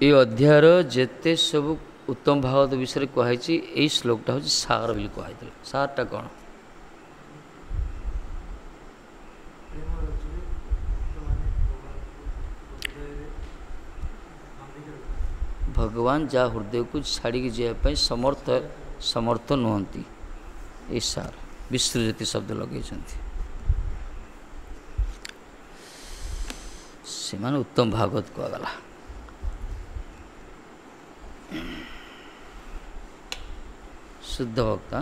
ये अध्यायर जेते सब उत्तम भागवत विषय कहुई यही श्लोकटा हूँ सार बोली कहते सारटा कौन भगवान जहाँ हृदय को छाड़ी जावाई समर्थ नुहति ये सार विस्तृत शब्द लगे से माने उत्तम भागवत कहगला शुद्ध भक्ता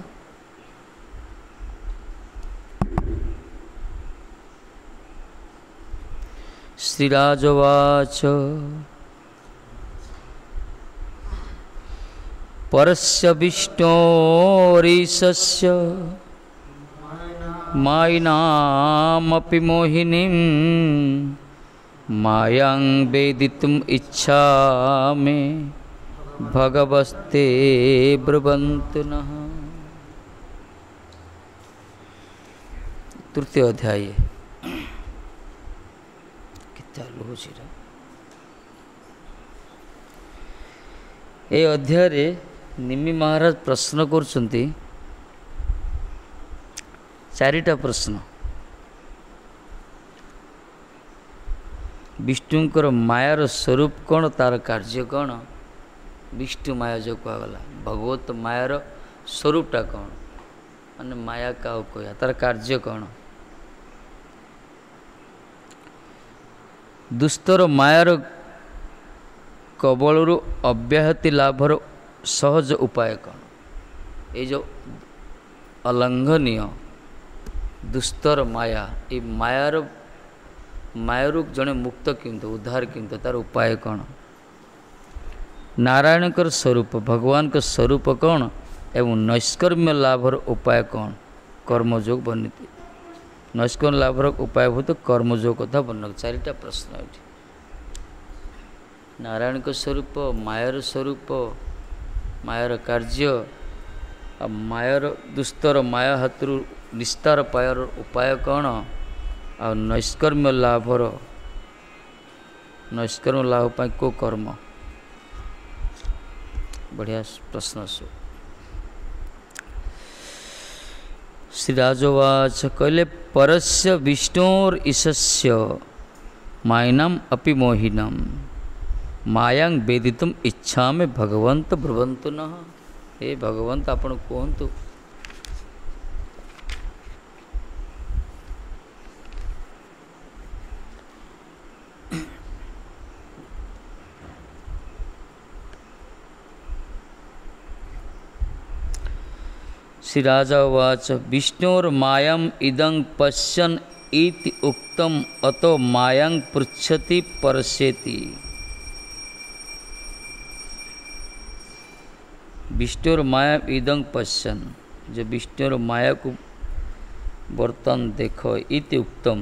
श्रीराजवाच परस्य विष्णोरीशस्य मायिनामपि मोहिनीं मायां वेदितुम् इच्छामि भगवस्ते ब्रुवन्तु नः। तृतीय अध्याय ए अध्याय निमि महाराज प्रश्न करुछन्ति चारिटा प्रश्न विष्णुंकर मायार स्वरूप कौन तार कार्य कौन विष्णु माया जो कहगला भगवत मायार स्वरूपटा कौन माने माया का कह तार कार्य कौन दुस्तर मायार कबलरू अव्याहति लाभर सहज उपाय कौन ये जो अलंघनीय दुस्तर माया ये मायारू जड़े मुक्त किंतु उद्धार किंतु तार उपाय कौन नारायण स्वरूप भगवान का स्वरूप कौन एवं नैष्कर्म्य लाभर उपाय कौन कर्मयोग वर्णित नैष्कर्म्य लाभर उपाय भूत कर्मयोग कथा वर्णन चारिटा प्रश्न ये नारायण स्वरूप मायार स्वरूप मायार कार्य मायार दुस्तर माया हाथरू निस्तार पायर उपाय कौन आ नैष्कर्म्य लाभ पाई को कर्म बढ़िया प्रश्न सु श्रीराजवाच कहले परस्य विष्णोर ईशस्य मायिनाम अपि मोहिनम मायां वेदितुम इच्छा में भगवंत ब्रुवन्तु नः। हे भगवंत आपण कहतु श्रीराजा उवाच विष्णोर मायां इदं पश्यन् इति उक्तम अतो मायां पृच्छति परसेति। विष्णुर माया इदं पश्यन् जो विष्णुर माया को बर्तन देखो इति उक्तम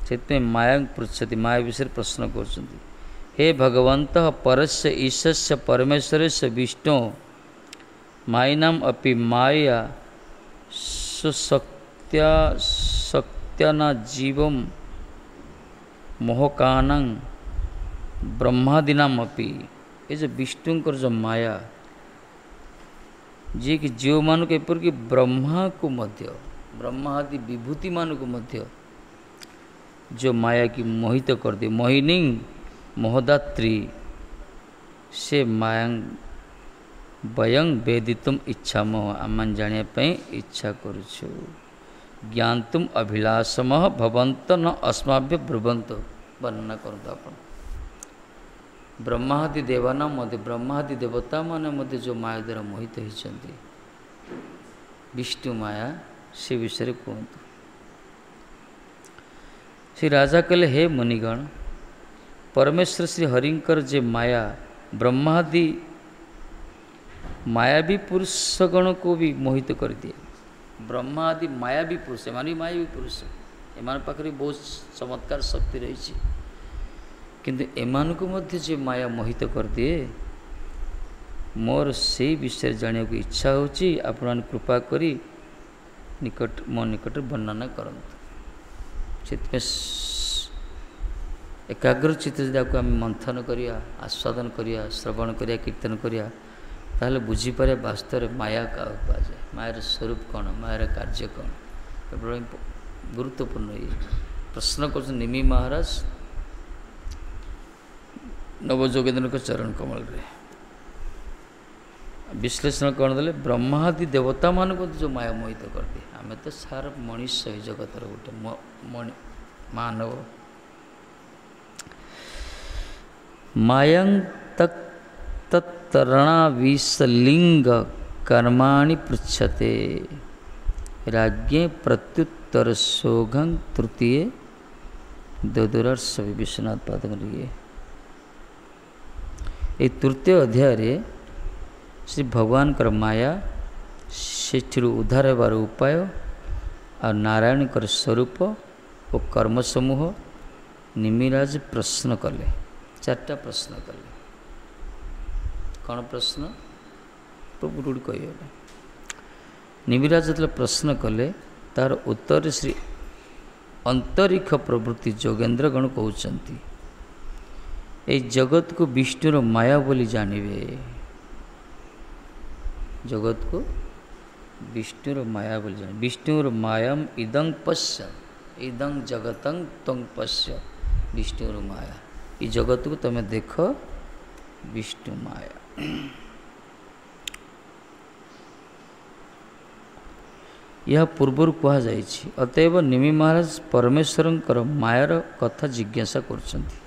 से माया पृच्छति माया विषय प्रश्न कर हे भगवंत परस्य ईशस्य परमेश्वरस्य विष्णु मायिनाम अपि माया सुशक्त्या जीवम मोहकानं ब्रह्मादीनाम अपि ये जो विष्णुंकर जो माया जी कि जीव मान को एपरिक ब्रह्मा को मध्य ब्रह्मा आदि विभूति मान को मध्य जो माया की मोहित कर दे मोहिनी मोहदात्री से माया वयं वेदितुम इच्छा मोह आम जानापी इच्छा करुछु ज्ञातुम अभिलाषमः भवंत न अस्माभ्य ब्रुवंत वर्णना करता अपन ब्रह्मादि देवाना मध्य ब्रह्मादि देवता मान मध्य जो माया द्वारा मोहित होती विष्णु माया से विषय कहतु। श्री राजा कहले हे मुनिगण परमेश्वर श्री हरिंकर जे माया ब्रह्मादि मायावी पुरुषगण को भी मोहित कर दिए ब्रह्मा आदि मायावी पुरुष एम मायावी पुरुष एम पाखे बहुत चमत्कार शक्ति रही किंतु एमान को मध्य जे माया मोहित कर दिए मोर से विषय जाना को इच्छा होची आपण कृपा करी निकट मो निकट वर्णना करंतु। एकाग्रचित जदि आम मंथन करिया आस्वादन करिया श्रवण करिया कीर्तन करिया ताहले बुझीपारे वास्तव में माया क्या कहुए मायार स्वरूप कौन मायार कार्य कौन एवं गुरुत्वपूर्ण ये प्रश्न कर निमि महाराज नवजोगेन्द्र के चरण कमल रे विश्लेषण कौन देले ब्रह्मादि देवता मान को जो माया मोहित कर दिए आम तो सार मनुष्य जगतर गोटे मानव मायं तत्तरणा विसलिंग कर्माणि पृच्छते राज्ञे प्रत्युत्तर सौघं तृतीय ददुरर्ष विश्वनाथ पाद ये तृतीय अध्याय श्री भगवान कर माया से उद्धार होबार उपाय और नारायण स्वरूप और कर्म समूह निमिराज प्रश्न कले चार्टा प्रश्न कले कौन प्रश्न प्रभु रूढ़ कह निमिराज जो प्रश्न कले तार उत्तर श्री अंतरिक्ष प्रवृत्ति जोगेन्द्रगण कहते ये जगत को विष्णुर माया बोली जानवे जगत को विष्णुर माया बोली जान विष्णुर मायाम इदं पश्य इदं जगतं तंग पश्य विष्णुर माया ये जगत को तुम देख विष्णु माया यह पूर्वर कह जाइछि अतएव निमि महाराज परमेश्वर मायार कथा जिज्ञासा करछन्ति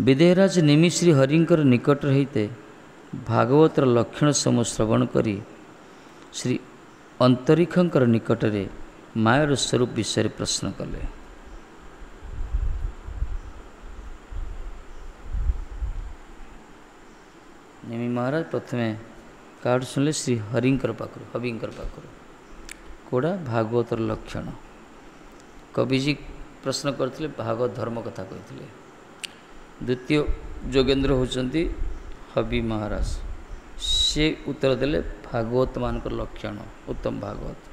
विदेहराज निमि श्री हरिंकर निकट रहिते भागवतर लक्षण समूह श्रवण करी श्री अंतरिक्षंकर निकट रे मायर स्वरूप विषय प्रश्न कले निमि महाराज प्रथमे कार्ड सुनले श्री हरिंकर पाखर हबिंकर पाखर कोड़ा भागवतर लक्षण कविजी प्रश्न करथिले भागवत धर्म कथा कहिथिले द्वितीय जोगेन्द्र होचंती हबी महाराज से उत्तर देले भागवत मान लक्षण उत्तम भागवत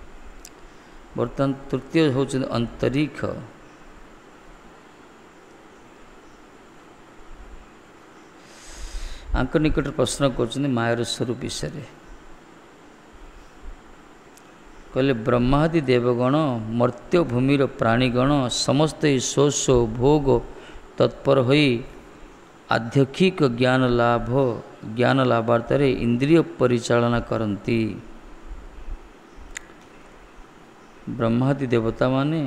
बर्तमान तृतीय होचंती अंतरिक्ष आंक निकट प्रश्न करछन्ती मायर स्वरूप विषय कहले ब्रह्मादि देवगण मर्त्य भूमिर प्राणीगण समस्ते स्व स्व भोग तत्पर होई आध्यक्षिक ज्ञान लाभार्थ इंद्रिय परिचालना करती ब्रह्मादि देवता माने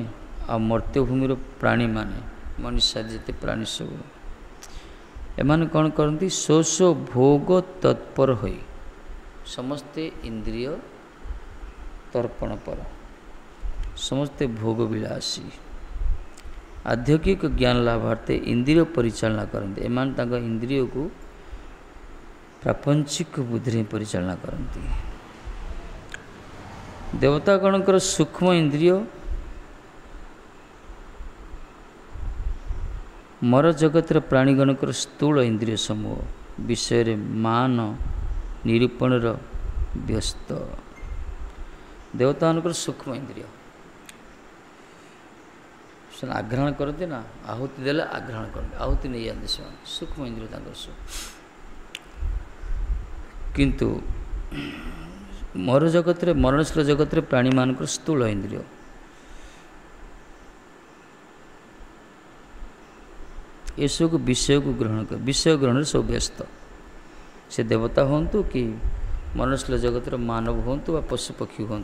आ मर्त्यभूमिर प्राणी माने मनुष्य जिते प्राणी सब एमाने कौन करती स्व स्व भोग तत्पर होई समस्ते इंद्रिय तर्पण पर समस्ते भोग विलासी आध्यात्मिक ज्ञान लाभार्थे इंद्रिय परिचालना करते एमान तांका इंद्रिय को प्रापंचिक बुद्धि परिचालना करती देवतागणकर सूक्ष्म इंद्रिय मर जगतर प्राणीगणकर स्थूल इंद्रिय समूह विषय मान निरूपण व्यस्त देवतागणकर सूक्ष्म इंद्रिय आग्रहण करते ना आहुति देले आग्रहण करते आहुति नहीं जाते से सूक्ष्म इंद्रिय किंतु मर जगत मरणशील जगत प्राणी मान स्थूल इंद्रिय ये सब विषय को ग्रहण कर विषय ग्रहण सब व्यस्त से देवता हूँ कि मरणशील जगत मानव हूँ व पशु पक्षी हूँ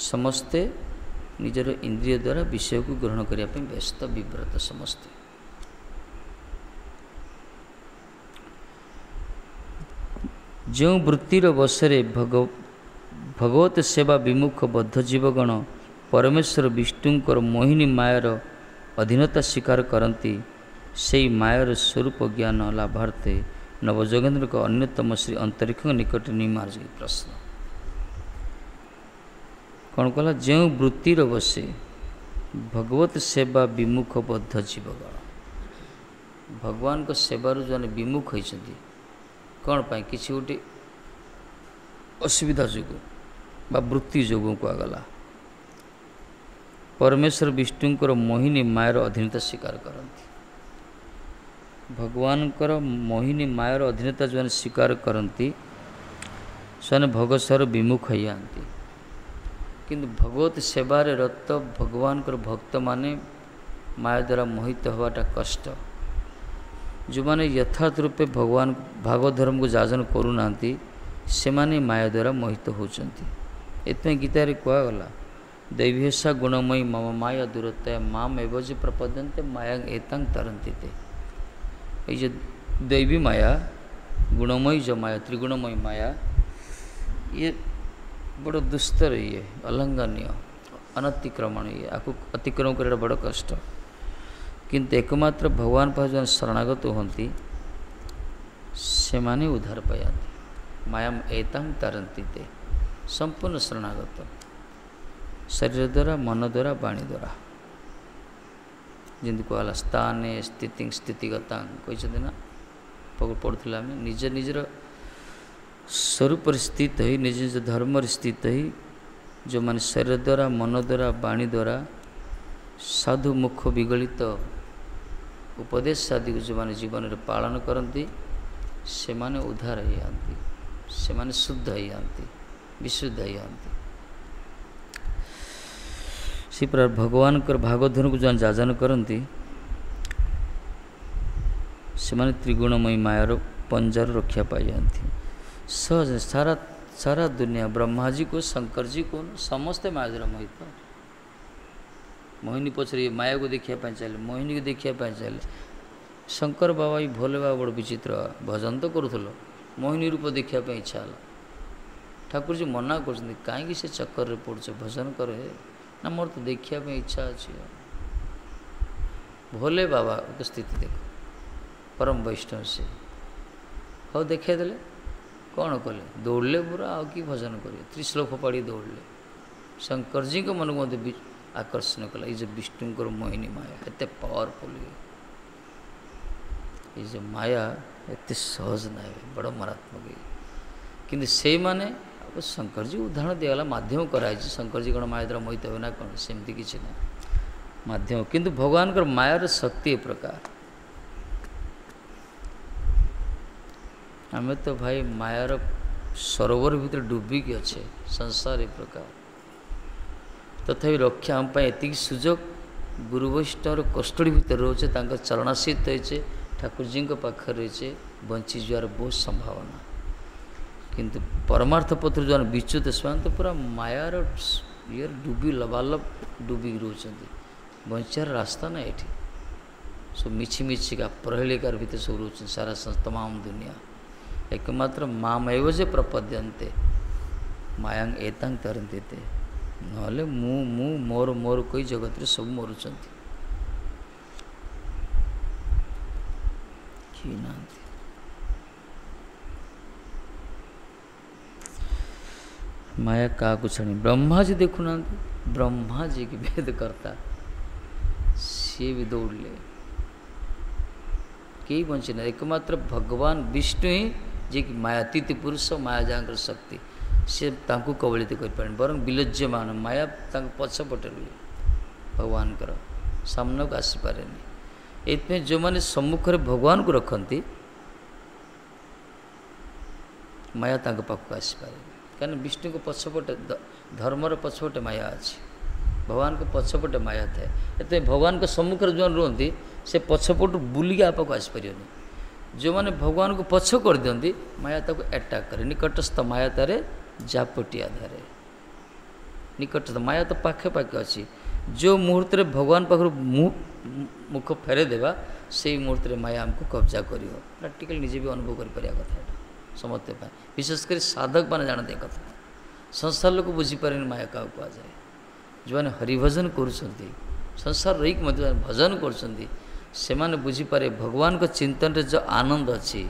समस्ते निजर इंद्रिय द्वारा विषय को ग्रहण करने व्यस्त विव्रत समस्ते जो वृत्तिर बसरे भगवत सेवा विमुख बद्ध जीवगण परमेश्वर विष्णुंकर मोहिनी मायर अधीनता स्वीकार करती से मायर स्वरूप ज्ञान लाभार्थे नवजोगेन्द्र का अन्यतम श्री अंतरिक्ष निकट निमार्ज प्रश्न कौन कहला जो वृत्तिर बसे भगवत सेवा विमुख बद्ध जीवगण भगवान को सेवारू जो विमुख होती कौन पाई किसी गोटे असुविधा जो बा वृत्ति जो कहगला परमेश्वर विष्णुंकर मोहिनी मायर अधीनता स्वीकार करती भगवानकर मोहिनी मायर अधीनता जो स्वीकार करती से भगवत विमुख हो जाती किंतु भगवत सेवारे रत भगवान भक्त माने माया द्वारा मोहित होवाटा कष्ट जो माने यथार्थ रूपे भगवान भागवत धर्म को जाजन करूना से माने माया द्वारा मोहित होती एत गीतार कहगला दैवीसा गुणमयी मम माया दूरता माम एवज प्रपद्यन्ते माया एतांग तरंती ते ये दैवी माया गुणमयी जो माया त्रिगुणमयी माया ये बड़ दुस्तर ये अलंघनीय अनतिक्रमणीय आपको अतिक्रम कर बड़ कष्ट किंतु एकमात्र भगवान पास जो शरणागत होती से माने उद्धार पाती माया एतांग तरंती ते संपूर्ण शरणागत शरीर द्वारा मन द्वारा वाणी द्वारा जमी कहला स्थाने स्थिति स्थितिगता कहते ना पढ़ुला निज निजर स्वरूप स्थित ही निज निज धर्म स्थित ही जो माने शरीर द्वारा मन द्वारा वाणी द्वारा साधु मुख विगलित उपदेश आदि को जो माने जीवन में पालन करती से माने उद्धार हो जाती से माने शुद्ध हो जाती विशुद्ध हो जाती से प्रकार भगवान भागवत धर्म को जो जाजन करती से माने त्रिगुणमयी मायार पंजार रक्षा पाई जाती सहज सारा सारा दुनिया ब्रह्मा जी को शंकर जी को समस्ते माया द्वारा मोहित मोहिनी पचर माया को देखा चले मोहिनी को देखा चले शंकर बाबा ही भोले बाबा बड़ विचित्र भजन तो करूल मोहिनी रूप देखा इच्छा है ठाकुर जी मना कर कहीं से चक्कर रे पड़छ भजन करे ना मोर तो देखा इच्छा अच्छी भोले बाबा की स्थिति देखो परम वैष्णव से हाँ देखेदेले कौन कले दौड़ले पूरा आ कि भजन करें त्रिश्लोक फोपाड़ी दौड़ले शंकर जी को मन को आकर्षण कला ये विष्णुंकर मोहिनी माया एत पावरफुल ये जो माया एत सहज ना बड़ मारात्मक किंतु से माने शंकर जी उदाहरण दिगला माध्यम कराई शंकर जी कौन माया द्वारा मोहित हो ना कौन सेमती किसी ना माध्यम किंतु भगवान मायार शक्ति ए प्रकार आम तो भाई मायार सरोवर भीतर डुबिकी अच्छे संसार ए प्रकार तथापि रक्षा आम एति सुजोग गुरु वैष्णव कस्टडी भीतर रोचे चरणाशीत होचे ठाकुर जी पाखे रही बंची जावर बहुत संभावना किंतु परमार्थ पत्र जो विच्युत ସେମାନେ तो पूरा मायार ये डुबी लबालब डुबी रोचंती बंचार रास्ता ना ये सब मिछि मिछिका प्रहेलिकार भीतर सब रोच सारा तमाम दुनिया एकमात्र माम एवजे प्रपद्यन्ते मायांग एतांग तरंती ते नहले मु मोर मोर कोई जगत रे सब मरुचंती कि नांती माया क्या कुछ नहीं ब्रह्मा जी देखुना ब्रह्मा जी की भेद करता सी भी दौड़ले कई बंचे ना एकमात्र भगवान विष्णु ही जी की मायातीत पुरुष माया जाकर शक्ति सी तांको कबलित कर पारे बरं विलज्यमान माया पछपटे रुए भगवान कर सामना को आसीपारे ये जो मैंने सम्मुख भगवान को रखती माया पाखक आसीपारे क्या विष्णु को पछपटे धर्मर पछपटे माया अच्छी भगवान को पछपटे माया थाए ये भगवान को सम्मुख जो रुहति से पछपट बुलिक आपको आसपार जो मैंने भगवान को पछ कर दिखती माया ताको अटैक करे निकटस्थ माया तारे जापटी आधारे निकटस्थ माया तो पाखे पाखे अच्छी जो मुहूर्त भगवान पाखर मुख फेरे देवा से मुहूर्त माया आमको कब्जा कर प्राक्टिकल निजे भी अनुभव कर कथा समस्ते विशेषकर साधक मैंने जानते कथा संसार लोग बुझीपारे माया क्या कहुए जो मैंने हरिभजन कर संसार रही भजन कर बुझीपारे भगवान को चिंतन रे जो आनंद अच्छी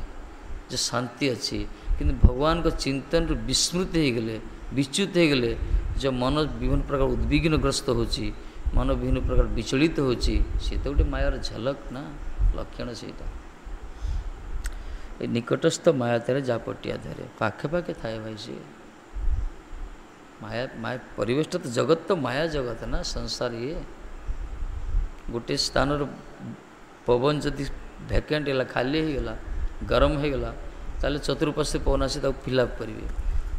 जो शांति अच्छी किंतु भगवान को चिंतन विस्मृत हो गले विच्युत हो गले जो मन विभिन्न प्रकार उद्विग्नग्रस्त हो मन विभिन्न प्रकार विचलित होची सी तो गोटे मायार झलक ना ଲକ୍ଷଣ ସେଇଟା। ଏ ନିକଟସ୍ଥ ମାୟା ଧାରେ ଯା ପଟିଆ ଧରେ, ପାଖେ ପାଖେ ଥାଏ ଭାଇ ସିଏ। ମାୟା ପରିବେଶଟା ତ ଜଗତ ତ ମାୟା ଜଗତ ନା, ସଂସାର ଇଏ। ଗୋଟିଏ ସ୍ଥାନର ପବନ ଯଦି ଭ୍ୟାକେଣ୍ଟ ହେଲା, ଖାଲି ହେଇଗଲା, ଗରମ ହେଇଗଲା, ତାହେଲେ ଚତୁଃପାର୍ଶ୍ୱରେ ପବନ ଆସି ତାକୁ ଫିଲ୍ଅପ୍ କରିବେ।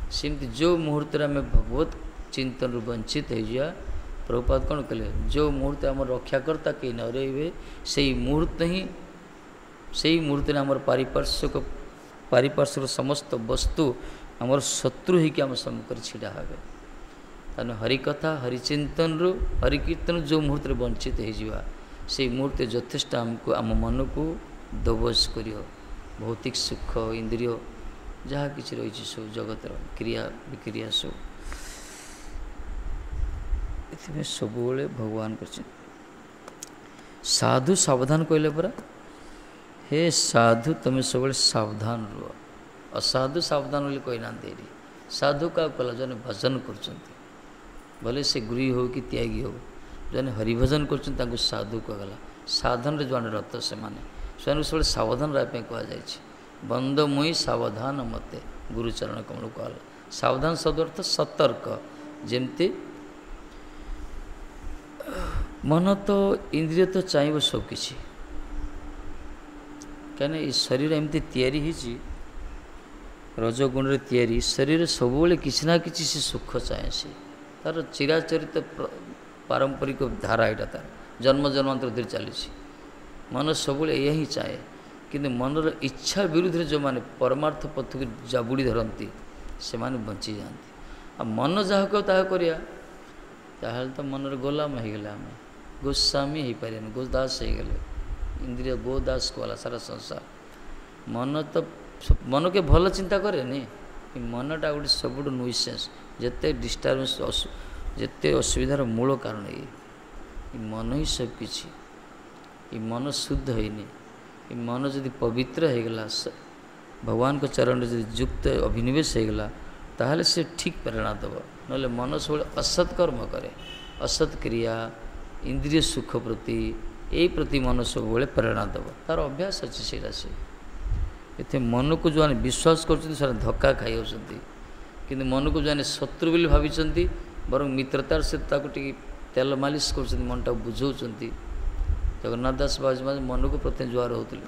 ସେମିତି ଯେଉଁ ମୁହୂର୍ତ୍ତରେ ଆମେ ଭଗବତ ଚିନ୍ତନରୁ ବଞ୍ଚିତ ହେଇଯିବା, ପ୍ରଭୁପାଦ କ'ଣ କଲେ, ଯେଉଁ ମୁହୂର୍ତ୍ତେ ଆମର ରକ୍ଷାକର୍ତ୍ତା କେହି ନ ରହିବେ, ସେଇ ମୁହୂର୍ତ୍ତରେ ଆମର ପାରିପାର୍ଶ୍ୱିକ ସମସ୍ତ ବସ୍ତୁ ଆମର ଶତ୍ରୁ ହେଇକି ଆମ ସମ୍ମୁଖରେ ଛିଡ଼ା ହେବେ। ତାହେଲେ ହରିକଥା ହରିଚିନ୍ତନରୁ ହରିକୀର୍ତ୍ତନରୁ ଯେଉଁ ମୁହୂର୍ତ୍ତରେ ବଞ୍ଚିତ ହେଇଯିବା, ସେଇ ମୁହୂର୍ତ୍ତେ ଯଥେଷ୍ଟ ଆମକୁ ଆମ ମନକୁ ଦବଜ କରିବ। ଭୌତିକ ସୁଖ ଇନ୍ଦ୍ରିୟ ଯାହା କିଛି ରହିଛି ସବୁ ଜଗତର କ୍ରିୟା ବିକ୍ରିୟା ସବୁ, ଏଥିପାଇଁ ସବୁବେଳେ ଭଗବାନ କରିଛନ୍ତି। ସାଧୁ ସାବଧାନ କହିଲେ ପରା, ହେ ସାଧୁ ତୁମେ ସବୁବେଳେ ସାବଧାନ ରୁହ। ଅସାଧୁ ସାବଧାନ ବୋଲି କହିନାହାନ୍ତି ଏଠି। ସାଧୁ କାହାକୁ କଲା, ଜଣେ ଭଜନ କରୁଛନ୍ତି, ଭଲେ ସେ ଗୃହୀ ହେଉ କି ତ୍ୟାଗୀ ହେଉ, ଜଣେ ହରିଭଜନ କରୁଛନ୍ତି ତାଙ୍କୁ ସାଧୁ କୁହାଗଲା। ସାଧନରେ ଜଣେ ରତ ସେମାନେ ସବୁବେଳେ ସାବଧାନ ରହିବା ପାଇଁ କୁହାଯାଇଛି। ବନ୍ଦ ମୁଇଁ ସାବଧାନ ମତେ, ଗୁରୁଚରଣ କମଳ କୁହାଗଲା। ସାବଧାନ ଶବ୍ଦ ଅର୍ଥ ସତର୍କ। ଯେମିତି ମନ ତ ଇନ୍ଦ୍ରିୟ ତ ଚାହିଁବ ସବୁକିଛି, କାହିଁକିନା ଏ ଶରୀର ଏମିତି ତିଆରି ହେଇଛି, ରଜଗୁଣରେ ତିଆରି ଶରୀର ସବୁବେଳେ କିଛି ନା କିଛି ସେ ସୁଖ ଚାହେଁ। ସେ ତାର ଚିରାଚରିତ ପାରମ୍ପରିକ ଧାରା, ଏଇଟା ତାର ଜନ୍ମ ଜନ୍ମାନ୍ତର ଧରି ଚାଲିଛି। ମନ ସବୁବେଳେ ଏହା ହିଁ ଚାହେଁ, କିନ୍ତୁ ମନର ଇଚ୍ଛା ବିରୁଦ୍ଧରେ ଯେଉଁମାନେ ପରମାର୍ଥ ପଥକୁ ଜାବୁଡ଼ି ଧରନ୍ତି ସେମାନେ ବଞ୍ଚିଯାଆନ୍ତି। ଆଉ ମନ ଯାହା କହିବ ତାହା କରିବା, ତାହେଲେ ତ ମନର ଗୋଲାମ ହେଇଗଲେ, ଆମେ ଗୋସ୍ୱାମୀ ହେଇପାରିବାନି, ଗୋଦାସ ହେଇଗଲେ। ଇନ୍ଦ୍ରିୟ ଗୋଦାସ କଲା ସାରା ସଂସାର। ମନକେ ଭଲ ଚିନ୍ତା କରେନି, ଏ ମନଟା ଗୋଟେ ସବୁଠୁ ନୁଇସେନ୍ସ, ଯେତେ ଡିଷ୍ଟର୍ବାନ୍ସ ଯେତେ ଅସୁବିଧାର ମୂଳ କାରଣ ଏ ମନ ହିଁ ସବୁକିଛି। ଏ ମନ ଶୁଦ୍ଧ ହେଇନି, ଏ ମନ ଯଦି ପବିତ୍ର ହେଇଗଲା, ଭଗବାନଙ୍କ ଚରଣରେ ଯଦି ଯୁକ୍ତ ଅଭିନିବେଶ ହେଇଗଲା, ତାହେଲେ ସେ ଠିକ୍ ପ୍ରେରଣା ଦେବ। ନହେଲେ ମନ ସବୁବେଳେ ଅସତ୍ କର୍ମ କରେ, ଅସତ୍ କ୍ରିୟା ଇନ୍ଦ୍ରିୟ ସୁଖ ପ୍ରତି ଏଇ ପ୍ରତି ମନ ସବୁବେଳେ ପ୍ରେରଣା ଦେବ, ତା'ର ଅଭ୍ୟାସ ଅଛି ସେଇଟା। ସେ ଏତେ ମନକୁ ଯେଉଁମାନେ ବିଶ୍ୱାସ କରୁଛନ୍ତି ସେମାନେ ଧକ୍କା ଖାଇଯାଉଛନ୍ତି, କିନ୍ତୁ ମନକୁ ଯେଉଁମାନେ ଶତ୍ରୁ ବୋଲି ଭାବିଛନ୍ତି ବରଂ ମିତ୍ରତାର ସହିତ ତାକୁ ଟିକେ ତେଲ ମାଲିସ କରୁଛନ୍ତି, ମନଟାକୁ ବୁଝାଉଛନ୍ତି। ଜଗନ୍ନାଥ ଦାସ ବାବାଜୀ ମନକୁ ପ୍ରଥମେ ଜୁହାର ହେଉଥିଲେ,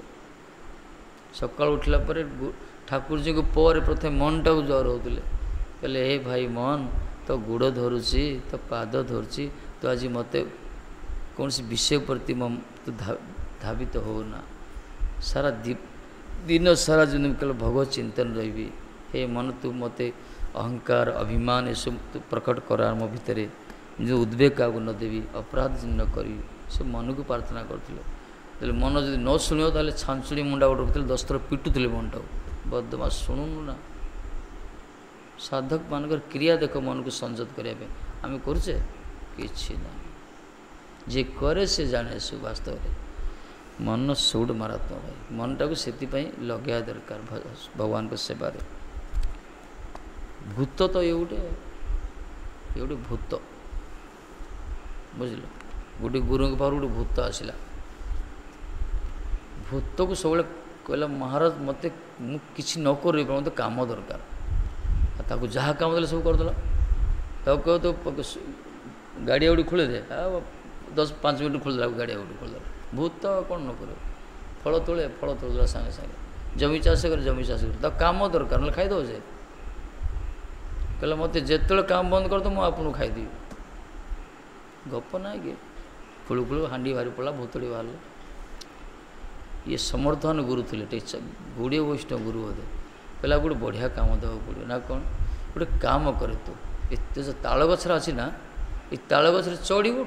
ସକାଳୁ ଉଠିଲା ପରେ ଠାକୁରଜୀଙ୍କୁ ପରେ ପ୍ରଥମେ ମନଟାକୁ ଜୁହାର ହେଉଥିଲେ। କହିଲେ, ହେ ଭାଇ ମନ, ତୋ ଗୋଡ଼ ଧରୁଛି, ତୋ ପାଦ ଧରୁଛି, ତୁ ଆଜି ମୋତେ କୌଣସି ବିଷୟ ପ୍ରତି ତୁ ଧାବିତ ହେଉନା। ସାରା ଦିନ ସାରା ଯଦି ମୁଁ କେବଳ ଭଗବତ ଚିନ୍ତନ ରହିବି, ହେ ମନ ତୁ ମୋତେ ଅହଙ୍କାର ଅଭିମାନ ଏସବୁ ତୁ ପ୍ରକଟ କର ମୋ ଭିତରେ, ନିଜ ଉଦ୍ବେଗ କାହାକୁ ନ ଦେବି, ଅପରାଧ ନ କରିବି, ସେ ମନକୁ ପ୍ରାର୍ଥନା କରୁଥିଲେ। ତାହେଲେ ମନ ଯଦି ନ ଶୁଣିବ ତାହେଲେ ଛାଞ୍ଚୁଣି ମୁଣ୍ଡା ଗୋଟେ ରଖୁଥିଲେ, 10 ଥର ପିଟୁଥିଲେ ମନଟାକୁ, ବଦମାସ ଶୁଣୁନୁ ନା। ସାଧକମାନଙ୍କର କ୍ରିୟା ଦେଖ ମନକୁ ସଂଯତ କରିବା ପାଇଁ, ଆମେ କରୁଛେ କିଛି ନାହିଁ। ଯିଏ କରେ ସେ ଜାଣେ ସବୁ ବାସ୍ତବରେ। ମନ ସବୁଠୁ ମାରାତ୍ମକ ଭାଇ, ମନଟାକୁ ସେଥିପାଇଁ ଲଗାଇବା ଦରକାର ଭଗବାନଙ୍କ ସେବାରେ। ଭୂତ ତ ଏ ଗୋଟେ ଭୂତ, ବୁଝିଲ। ଗୋଟେ ଗୁରୁଙ୍କ ପାଖରୁ ଗୋଟେ ଭୂତ ଆସିଲା, ଭୂତକୁ ସବୁବେଳେ କହିଲା, ମହାରାଜ ମୋତେ ମୁଁ କିଛି ନ କରିବି, ମୋତେ କାମ ଦରକାର। ଆଉ ତାକୁ ଯାହା କାମ ଦେଲେ ସବୁ କରିଦେଲା। ତାକୁ କହିବ ତ ଗାଡ଼ିଆ ଗୋଟେ ଖୋଳିଦେ, ଆଉ 10-5 ମିନିଟ୍ ଖୋଲିଦେଲା, ଗାଡ଼ିଆ ଗୋଟେ ଖୋଲିଦେଲା। ଭୂତ କ'ଣ ନ କରିବ, ଫଳ ତୋଳିଦେଲା ସାଙ୍ଗେ ସାଙ୍ଗେ, ଜମି ଚାଷ କରେ, ତାକୁ କାମ ଦରକାର, ନହେଲେ ଖାଇଦେବ ସେ। କହିଲା, ମୋତେ ଯେତେବେଳେ କାମ ବନ୍ଦ କରିଦେବ ମୁଁ ଆପଣଙ୍କୁ ଖାଇଦେବି। ଗପ ନାହିଁ କି, ଖୁଳୁ ହାଣ୍ଡି ବାହାରି ପଡ଼ିଲା, ଭୂତଡ଼ି ବାହାରିଲା। ଇଏ ସମର୍ଥନ ଗୁରୁ ଥିଲେ, ଟିକେ ଗୁଡ଼ିଏ ବୈଷ୍ଣବ ଗୁରୁ ବୋଧେ। କହିଲା, ଗୋଟେ ବଢ଼ିଆ କାମ ଦେବାକୁ ପଡ଼ିବ ନା କ'ଣ, ଗୋଟେ କାମ କରେ ତୁ, ଏତେ ଯେ ତାଳ ଗଛରେ ଅଛି ନା, ଏ ତାଳ ଗଛରେ ଚଢ଼ିବୁ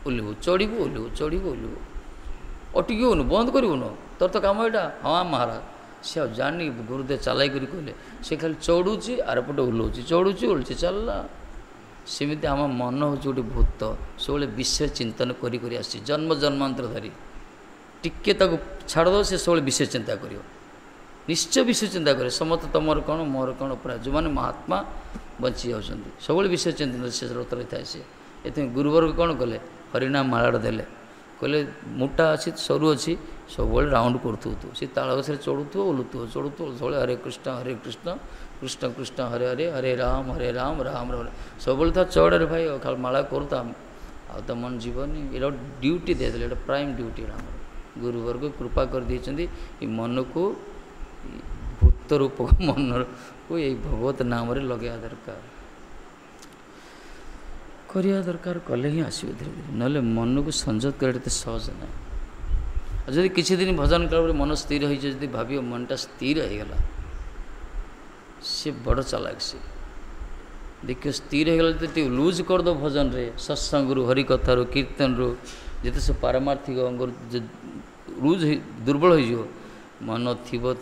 ଓହ୍ଲିବୁ, ଚଢ଼ିବୁ ଓହ୍ଲିବୁ, ଚଢ଼ିବୁ ଓହ୍ଲିବୁ, ଅଟିକିବୁନୁ, ବନ୍ଦ କରିବୁନୁ, ତୋର ତ କାମ ଏଇଟା। ହଁ ମହାରାଜ। ସେ ଆଉ ଜାଣିନି, ଗୁରୁଦେବ ଚାଲାଇ କରି କହିଲେ, ସେ ଖାଲି ଚଢ଼ୁଛି ଆରପଟେ ଓହ୍ଲଉଛି, ଚଢ଼ୁଛି ଓହ୍ଲୁଛି, ଚାଲିଲା। ସେମିତି ଆମ ମନ ହେଉଛି ଗୋଟେ ଭୂତ, ସବୁବେଳେ ବିଷୟ ଚିନ୍ତନ କରି କରି ଆସିଛି ଜନ୍ମ ଜନ୍ମାନ୍ତର ଧରି। ଟିକେ ତାକୁ ଛାଡ଼ିଦେବ, ସେ ସବୁବେଳେ ବିଷୟ ଚିନ୍ତା କରିବ, ନିଶ୍ଚୟ ବିଷୟ ଚିନ୍ତା କରେ। ସମସ୍ତେ ତୁମର କ'ଣ ମୋର କ'ଣ, ପ୍ରାୟ ଯେଉଁମାନେ ମହାତ୍ମା ବଞ୍ଚି ଯାଉଛନ୍ତି ସବୁବେଳେ ବିଷୟ ଚିନ୍ତନରେ ସେ ରତ ରହିଥାଏ। ସେ ଏଥିପାଇଁ ଗୁରୁବର୍ଗ କ'ଣ କଲେ, ହରିନାମ ମାଳାଟା ଦେଲେ, କହିଲେ ମୋଟା ଅଛି ସରୁ ଅଛି, सब राउंड करूँ सी ताल गसरे चढ़ुव ओलुव सब हरे कृष्ण कृष्ण कृष्ण हरे हरे हरे राम राम राम सब था चढ़े भाई खाली माला करूँ आ तो मन जीवनी ये ड्यूटी देदेले ये प्राइम ड्यूटी गुरुवर्ग कृपा कर देइछन्ती ये मन को भूत रूप मन को यही भगवत नाम रे लगे दरकार करिया दरकार कले ही आसो धीरे धीरे ना मन को संजत कर सहज ना जदि किसी दिन भजन कला मन स्थिर हो भाव मनटा स्थिर हो गला सी बड़ चालाक सी देखिए स्थिर हो गला तो लूज कर दो भजन रे सत्संग रु हरिकथार कीर्तन रु जिते सब पारमार्थिक अंग लूज दुर्बल हो मन थिबो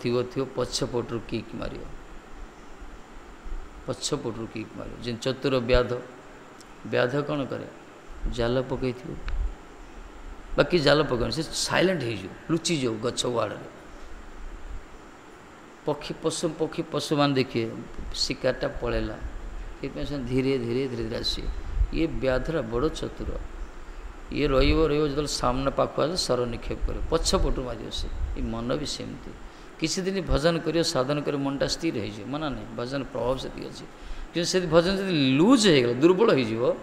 पछपटू किक मार पछपटू किक मार जे चतुर व्याध कौन करे जाल पकई थी बाकी जाल पकड़ से साइलेंट हो लुचि जाओ गछ वाड़ पक्षी पशु मान देखिए शिकारटा पलैला से धीरे धीरे धीरे धीरे आस ये व्याधरा बड़ चतुर ये जो सामना पाक सर निक्षेप करे पछपटू मार से ये मन भी सेमती किसी दिन भजन कर साधन कर मनटा स्थिर हो मना नहीं भजन प्रभाव से अच्छी कि से भजन जब लूज हो गला दुर्बल हो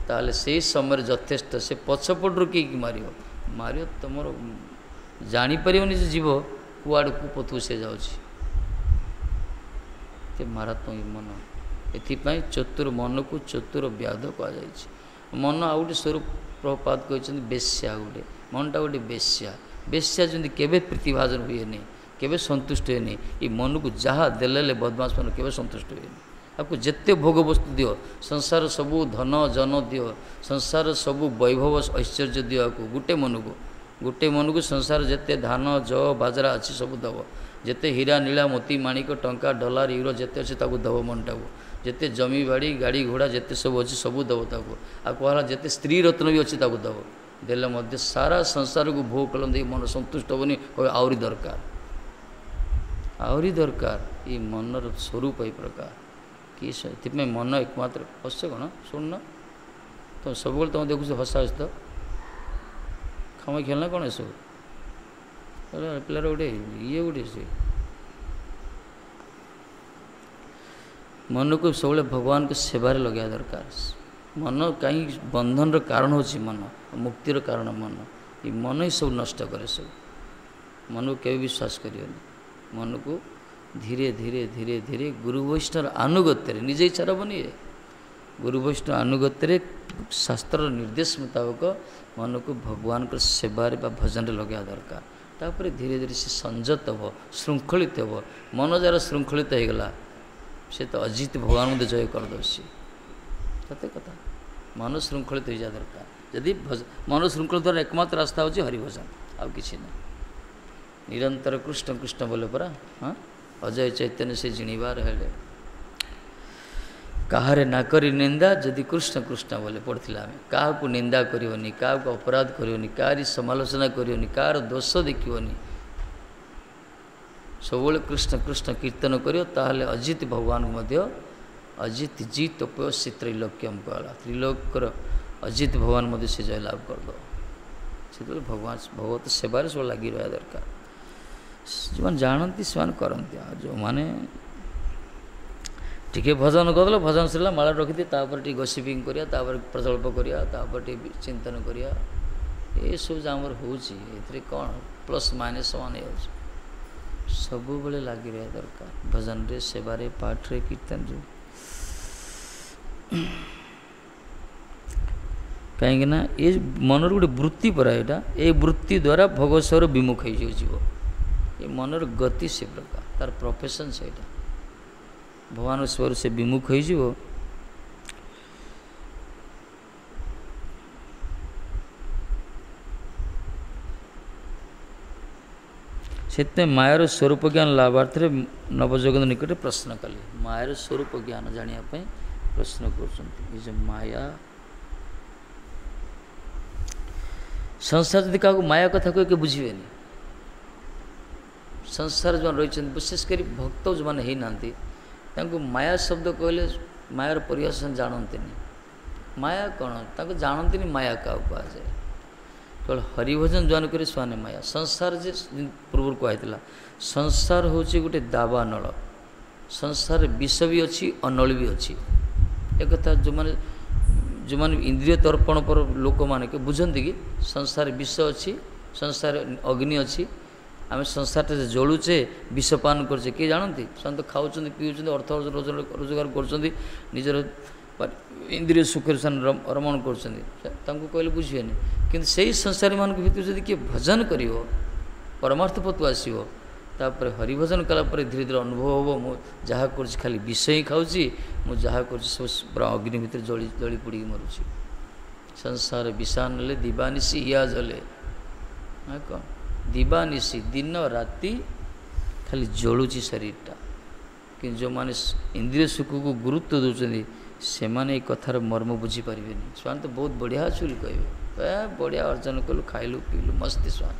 ताले से समय यथेष्ट से पछपटू कि मार तुम जापर जीव कुआड़ को पथु से जाऊे मारात्मक मन एपाई चतुर मन को चतुर व्याध कहुई मन आ गए स्वरूप प्रभुपाद कहते बेश्या गोटे मनटा गोटे बेश्या जमी केवे प्रीतिभाजन हुए नहीं केवे संतुष्ट हुए नहीं ये मन को जहाँ देले बदमाश मन केवे संतुष्ट हुए नहीं आपको जिते भोग वस्तु दियो संसार सबू धन जन दियो संसार सबू वैभव ऐश्वर्य दियो आपको गोटे मन को संसार जिते धान जौ बाजरा अच्छी सब दब जिते हीरा नीला मोती माणिक टंका डॉलर यूरो जिते अच्छे दब मनटा को जिते जमी बाड़ी गाड़ी घोड़ा जिते सब अच्छे सब दब ताको आ कहला जिते स्त्री रत्न भी अच्छी दब देले मध्य सारा संसार को भोग कल मन संतुष्ट हेनी कह आहरी दरकार ये मनर स्वरूप ये प्रकार कि मन एकमात्र हस्य कौन शुण तुम सब तुम देखुच हसा हस तो खम खेलना कौन सब पिलार गोटे ये गोटे से मन को सब भगवान को सेवार लगे दरकार मन कहीं बंधन कारण हो मन मुक्तिर कारण मन ये मन ही सब नष्ट करे सब मन को केवे विश्वास करियो मन को धीरे धीरे धीरे धीरे गुरु वैष्णव आनुगत्य निजे इच्छा बनी गुरु वैष्णव आनुगत्य शास्त्र निर्देश मुताबक मन को भगवान को सेवार भजन लगे दरकार तापर धीरे धीरे से संजत हे श्रृंखलित हे मन जार श्रृंखलित हो गला से तो अजित भगवान मध्य जय करदे सत्य कथा मन श्रृंखलित हो जाए दरकार जदि मन श्रृंखलित द्वारा एकमात्र रास्ता हो हरिभजन आउ कि निरंतर कृष्ण कृष्ण बोले परा हाँ अजय चैतन्य से जिणवार है कहारे ना करी निंदा जदि कृष्ण कृष्ण बोले पढ़ा आम क्या निंदा करनी क्या अपराध करनी कारी समालोचना करनी कार दोष देखनी सब कृष्ण कृष्ण कीर्तन करियो ताहले अजित भगवान को अजित जीत उपयोसी त्रैलोक्यम कहला त्रिलोकर अजित भगवान से जय लाभ करदे से भगवान भगवत सेवार सब लगी रहा दरकार जो जानती से करती जो मैंने टी भजन करदे भजन सर माला रखी तापर टी गसिपिंग करिया तापर प्रकल्प करिया तापर टी चिंतन करिया ये सब आमर हो कौन प्लस माइनस समान हो सब बेले लगी रहा दरकार भजन रे सेवा रे पाठ रे कीर्तन रे कहीं ना ये मनर गोटे वृत्ति परा यहाँ ये वृत्ति द्वारा भगवत स्वर विमुख हो ये मनर गति से प्रकार तार प्रोफेशन से भगवान स्वर से विमुख हो से मायार स्वरूप ज्ञान लाभार्थ नवजगत निकट प्रश्न कले मायार स्वरूप ज्ञान जानापी प्रश्न कर माया संसार जदि क्या माया कथा कह बुझे संसार जो रही विशेषकर भक्त जो मैंने होना माया शब्द कहले मायार परिभाषा जानते माया कौन जानते माया क्या कहुए केवल हरिभजन जो करे स्वाने माया संसार जे पूर्व कहला संसार हूँ गोटे दावा नल संसार विष भी अच्छी अनल भी अच्छी एक कथा जो माने जो माने इंद्रिय तर्पण पर लोक माने के बुझंती कि संसार विष अच्छी संसार अग्नि अच्छी आम संसार जलुचे विषपान करचे किए जानती ସେମାନେ तो खाऊँ पीऊँ अर्थ रोजगार कर इंद्रिय सुख रमण कर कहले बुझेनि कि संसारी मान भर जब किए भजन कर परमार्थ पतु आसो तापर हरिभजन कलापर धीरे धीरे अनुभव हम मु जहाँ कर खाली विष ही खाऊँ मुझा कर सब अग्नि भितर जली जली पोड़ी मरुची संसार विषा नले दिवानिशी या जले कौन दिवानिशी दिन राति खाली जलुची शरीरटा कि जो माने इंद्रिय सुख को गुरुत्व दौरान से माने कथार मर्म बुझीपारे स्वान तो बहुत बढ़िया चुली कहे बढ़िया अर्जन कलु खाइलु पीलु मस्ती स्वान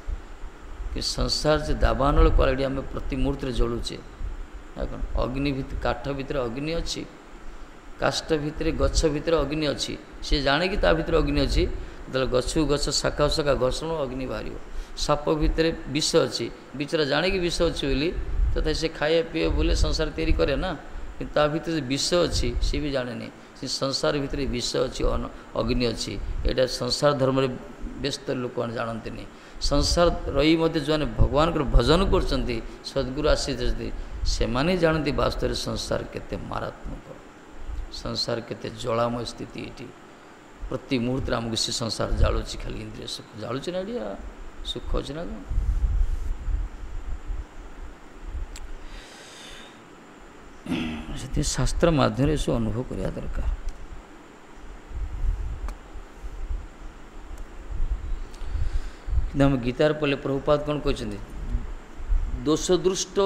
कि संसार से दावानल क्वालिटी आम प्रति मुहूर्त जलुचे कौन अग्नि भितर काठ भितर अग्नि अच्छी काष्ठ भितर गछ भितर अग्नि अच्छी सी जाने कि ता भितर अग्नि अच्छी जो गछ गछ शाखा शाखा घर्षण अग्नि बाहर साप भितर विष अच्छी बिचरा जाने कि विष अच्छी बोली तथा से खाए पीए बोले संसार तैयारी करे ना कि ता भितर विष अच्छी सी भी जाने नहीं से संसार भितर विष अच्छी अग्नि अच्छी यहाँ संसार धर्म व्यस्त लोक जानते नहीं संसार रही जो भगवान को भजन कर सद्गुरु आसी से माने जानते वास्तव में संसार केते मारात्मक संसार केते जलामय स्थिति ये प्रति मुहूर्त आमको से संसार जालुची खाली इंद्रिय सुख जालुची ना एडिया सुख अच्छे ना से शास्त्र माध्यम सब अनुभव करने दरकार कि हम गीतार पढ़ले प्रभुपाद कौन कहते दोषदृष्ट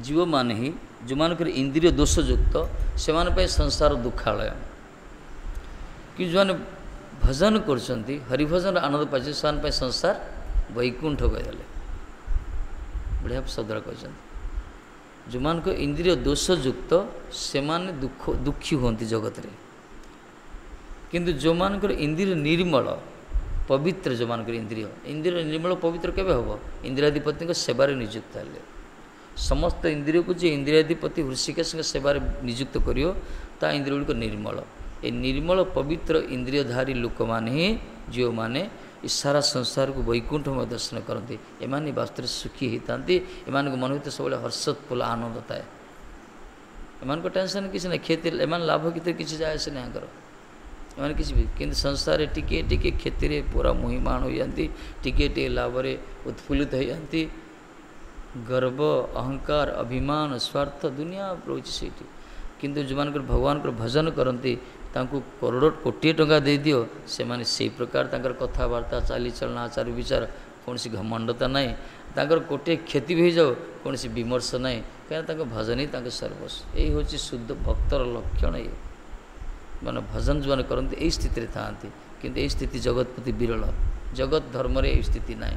जीव मान ही जो मानक इंद्रिय दोषयुक्त से संसार दुखालय कि जो मैंने भजन कर हरिभजन आनंद पाई से संसार वैकुंठ कहले बढ़िया शब्द कहते जो मान इंद्रिय दोषयुक्त से माने दुखी होती जगत रे किंतु जो मान इंद्रिय निर्मल पवित्र जो मान इंद्रिय इंद्रिय निर्मल पवित्र केवे हम इंद्रियाधिपति सेवार नियुक्त हेले समस्त इंद्रिय को जो इंद्रियाधिपति हृषिकेश सेवार नियुक्त करियो ता इंद्रिय गुड़िक निर्मल ए निर्मल पवित्र इंद्रियधारी लोक मैंने ही जो मैंने इस सारा संसार को वैकुंठ में दर्शन करते एमाने वास्तव सुखी होता एमान मन भर सब हर्षोत्फुल्ल आनंद थाए एमान को टेंशन किसी ना खेती एमान लाभ कितने किसी जाए से नहीं कर एमान किसी भी किंतु संसार टिके टिके खेती रे पूरा मोहिमान हो जाती टिके टिके लाभ रे उत्फुल्लित हो जाती गर्व अहंकार अभिमान स्वार्थ दुनिया रोचे से किंतु जो मान भगवान को भजन करती करोड़ कोटी टंका दे दियो से माने से प्रकार तांकर कथबार्ता चाली चलना आचार विचार कौन सी घमंडता नहीं तांकर कोटे क्षति भी जाओ कौन सी विमर्श नहीं कहीं भजन ही सर्वस्व यही हूँ शुद्ध भक्तर लक्षण ये माने भजन जो मैंने करते यही स्थिति था किंतु यही स्थिति जगत प्रति विरल जगत धर्म रे यही स्थिति ना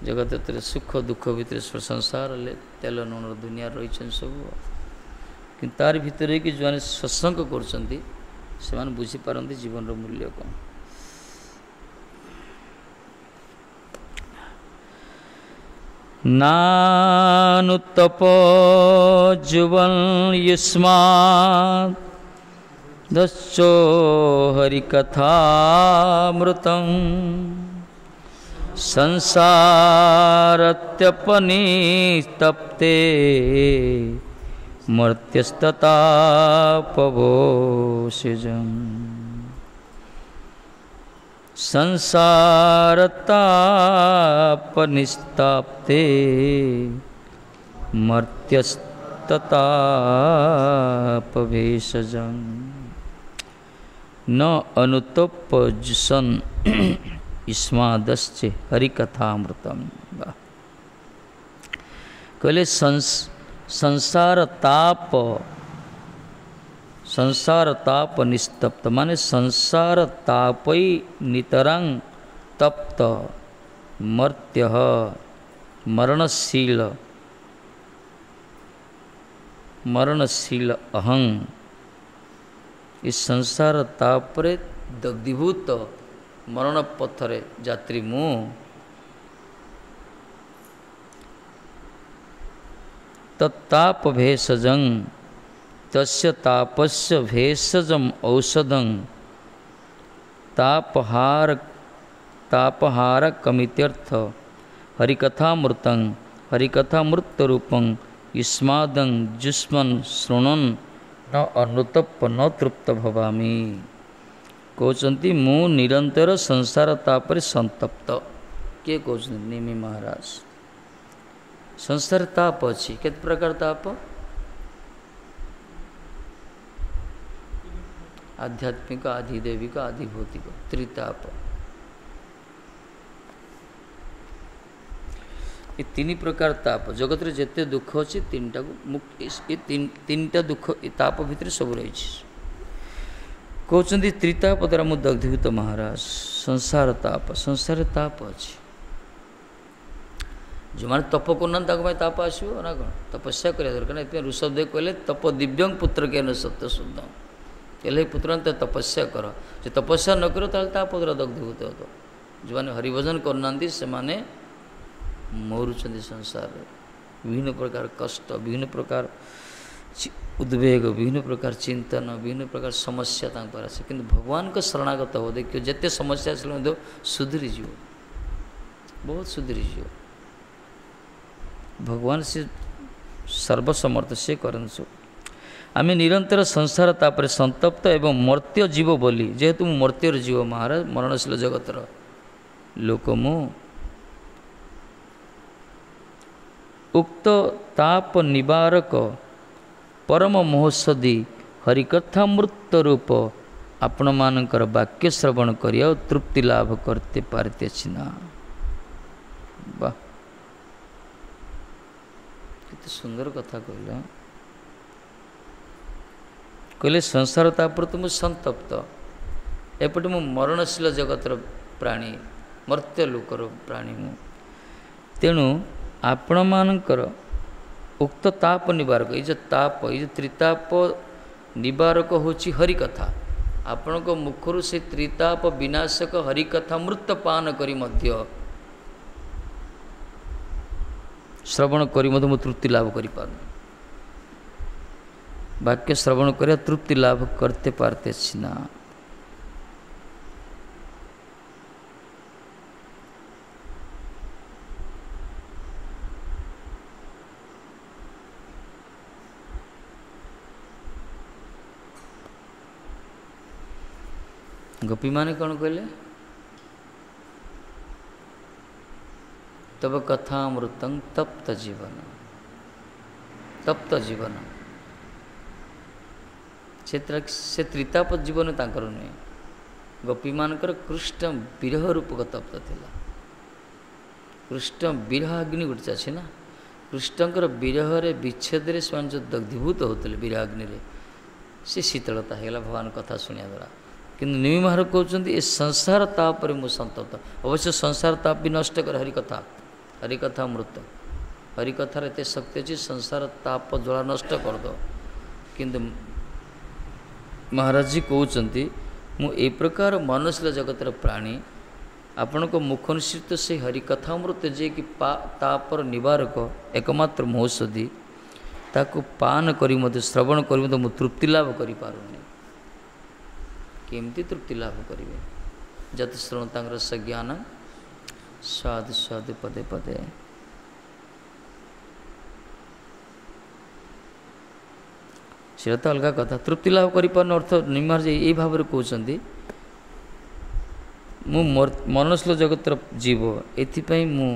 जगत सुख दुख भितर संसार तेल नून दुनिया रही सब कि तार भितर कि जो मैंने सत्संग कर बुझीपारती जीवन मूल्य कौन नानुतप जुवन युष्मादश्चो हरिकथामृतं संसारत्यपनिस्तप्ते मर्त्यस्ततापवोषिजम् संसारतापनिस्ताप्ते मर्त्यस्ततापभेषजम् न अनुतप्पजुषन् युष्मादश्च हरिकथामृतम् कहले संसार ताप निस्तप्त माने संसार तापै नितरां तप्त मर्त्य मरणशील अहं इस संसार ताप रे दग्धीभूत मरण पथरे यात्री मु तत्ताप भेषजं तस्य तापस्य भेषजम औषधं तापहार कमित्यर्थ हरिकथामृतं हरिकथामृतरूपं युष्मादं जुष्मन् शृणन् न अनुतप्त न तृप्त भवामि। कहते मु निरंतर संसार तापर संतप्त। किए कहते निमि महाराज संसार ताप अच्छी केत प्रकार ताप आध्यात्मिक आधिदैविक आधिभौतिक त्रिताप ये तीन प्रकार ताप जगत रे जेते दुख अच्छी तीनटा तीनटा दुख ताप भितर सब रही कहते त्रिताप द्वारा मु दग्धीभूत महाराज संसार ताप अच्छी जो मैंने तप करना ताप आसो ना कौन तपस्या करा दरकार इतने ऋषभदेव कहले तप दिव्यंग पुत्र के सत्य शुद्ध कहले पुत्र तपस्या कर जो तपस्या न करो ताल ताप द्वारा दग्धीभूत हो तो जो मैंने हरिभजन करना से माने मरुंच संसार विभिन्न प्रकार कष्ट विभिन्न प्रकार उद्वेग विभिन्न प्रकार चिंतन विभिन्न प्रकार समस्या आसे कि भगवान को शरणागत हो देखिए जिते समस्या सुधरी जीव बहुत सुधरी जीव भगवान से सर्वसमर्थ से करंसु आम निरंतर संसार तापर संतप्त एवं मर्त्य जीव बोली जेहेतु मर्त्यर जीव महाराज मरणशील जगतर लोक मु उक्त ताप निवारक परम महोषधि हरिकथामृत रूप आपण मानकर वाक्य श्रवण करिया तृप्ति लाभ करते पारते ना। वाह कितने सुंदर कथा कहले संसार तापर तो मुझे संतप्त एपटे मु मरणशील जगतर प्राणी मर्त्य लोकर प्राणी मु तेणु आपण मानकर उक्त ताप निवारक ये ताप ये त्रिताप निवारक होची हरिकथा आपण को मुखर से त्रिताप विनाशक हरिकथा मृत पान करी मध्य श्रवण करी मध्य मु तृप्ति लाभ करि पारु वाक्य श्रवण करिया तृप्ति लाभ करते पारते छिना। गोपी माने कौन कहले तब कथामृतं तप्त जीवन से त्रिताप जीवन तांकर नुहे गोपी मानकर कृष्ण विरह रूपक तप्त थिला कृष्ण विरह अग्नि गोटे अच्छे ना कृष्णकर विरह विच्छेद से जो दग्धीभूत होते विरह अग्नि से शीतलता है भगवान कथा शुणिया द्वारा किंतु निमि महाराज कहते ये संसार ताप मु संतप्त अवश्य संसार ताप भी नष्ट कर हरिकथा मृत हरिकथार एत शक्ति अच्छी संसार ताप ज्वाला नष्ट करद किंतु महाराज जी कहते मु ए प्रकार मनुष्य जगतर प्राणी आपण को मुख निश्चित से हरिकथामृत जे कि तापर निवारक एकमात्र महोषधि ताको पान करी मध्य श्रवण करी मध्य मु तृप्ति लाभ करि पारुनी केमती तृप्ति लाभ करेंगे जत श्रृणुतांग रस ज्ञान स्वाद स्वाद पदे पदे सीटा तो अलग कथा तृप्ति लाभ कर अर्थ निमार ये भाव कहते मु मनुष्य जगतर जीव एथिपाई मु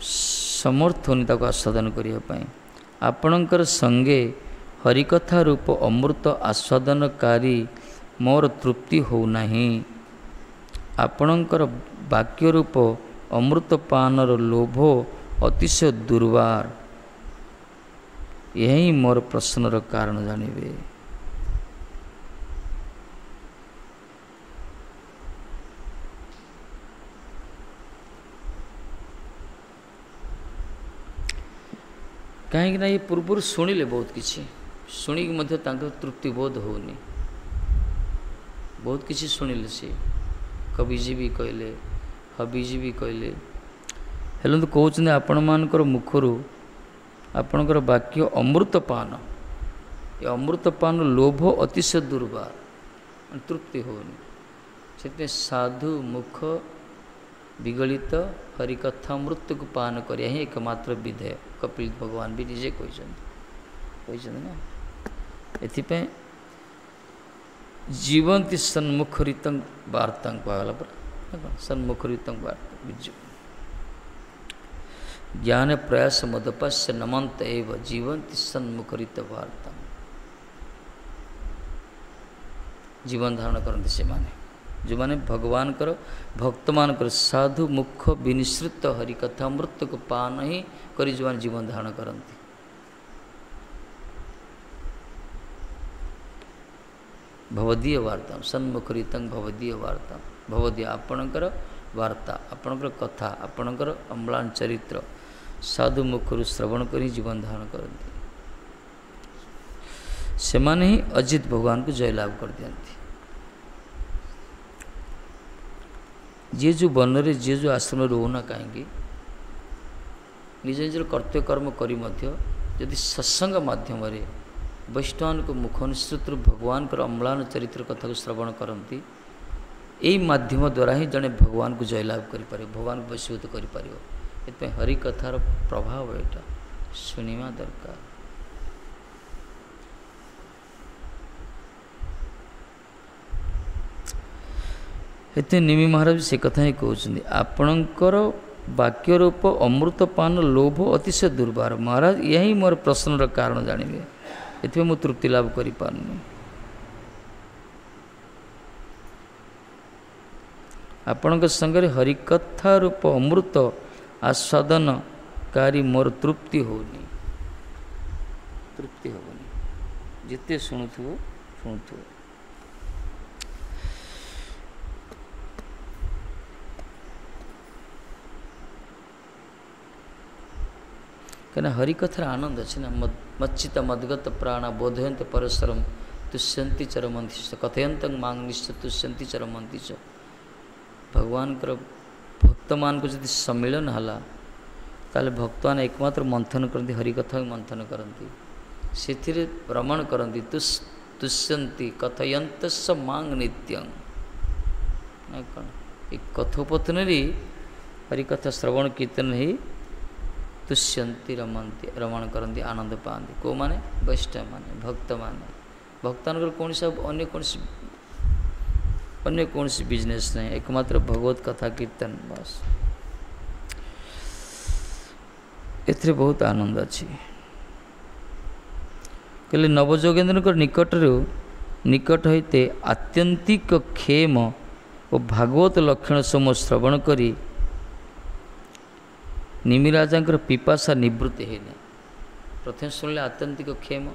समर्थ होनी ताको आस्वादन करने आपणकर संगे हरिकथा रूप अमृत आस्वादनकारी मोर तृप्ति हो नहीं आपणकर वाक्य रूप अमृत पानर लोभ अतिशय दुर्वार यही मोर प्रश्नर कारण जानिबे। कहीं ये पूर्व शुणिले बहुत किसी शुणिक तृप्ति बोध होनी बहुत किसी शुणिले सी कविजी भी कहले हबीजी भी कहले हेल्ला तो कहते आपण मानकर मुखर आपणकर वाक्य अमृतपान ये अमृतपान लोभ अतिशय दुर्बार तृप्ति होनी से साधु मुख विगलित हरिकथा मृत्यु को पान करिया ही एकमात्र विधेय कपिल भगवान भी निजे कहते ना एथिपाई जीवंती सन्मुखरित वार्ता कहला पर सन्मुखरित वार्ता ज्ञान प्रयास मदपस्य नमंत एव जीवंती सन्मुखरित वार्ता जीवन धारण करते से माने जो माने भगवान कर भक्त मान कर साधु मुख विनिश्रित हरिकथा मृत्यु को पान ही करी जो जीवन धारण करती भवदीय वार्ता सन्मुखरित भवदीय वार्ता भवदीय आपणकर वार्ता आपणकर कथा आपणकर अम्लान चरित्र साधु मुखर श्रवण करी जीवन धारण करती से माने ही अजित भगवान को जयलाभ कर दियंती जे जो वन रे जे जो आश्रम रोना कहीं निज निजर कर्तव्य कर्म करी मध्य यदि सत्संग माध्यम वैष्णव को मुख निश्चित भगवान को अम्लान चरित्र कथा को श्रवण करती यही माध्यम द्वारा ही जड़े भगवान को जयलाभ करें भगवान को वशीभूत कर हरिकथार प्रभाव यहाँ शुणा दरकार एते निमि महाराज से कथा ही कहते आपणकर वाक्य रूप अमृतपान लोभ अतिशय दुर्बार महाराज यही मोर प्रश्नर कारण जानवे ये मु तृप्ति लाभ कर पारनी आपण संगे हरिकथा रूप अमृत आस्वादनकारी मोर तृप्ति होनी जिते शुणुथो कहीं हरिकथार आनंद अच्छे ना मच्चित मद्गत प्राण बोधयंत परस्परम तुष्यंती चरमंती कथयंत मांगनिश्च तुष्यंती चरमंती च भगवान भक्त मान को जब सम्मिलन है ताले भक्त मान एकमात्र मंथन करती हरिकथा मंथन करती से प्रमाण करती तुष्यंती कथयंत मांग नित्यं कौन एक कथोपतन हरिकथा श्रवण कीर्तन ही तुष्यंती रमंती रमण करती आनंद पाती को माने वैष्णव माने भक्तान कौन सा अन्य कौन सी बिजनेस नहीं एकमात्र भगवत कथा कीर्तन बस एथरे बहुत आनंद अच्छी कहले नवजोगेन्द्र निकट होते आत्यंतिक क्षेम और भागवत लक्षण समूह श्रवण करी निमिराजा पिपासा निवृत्ति है प्रथम शुणिले आत्यंतिक क्षेम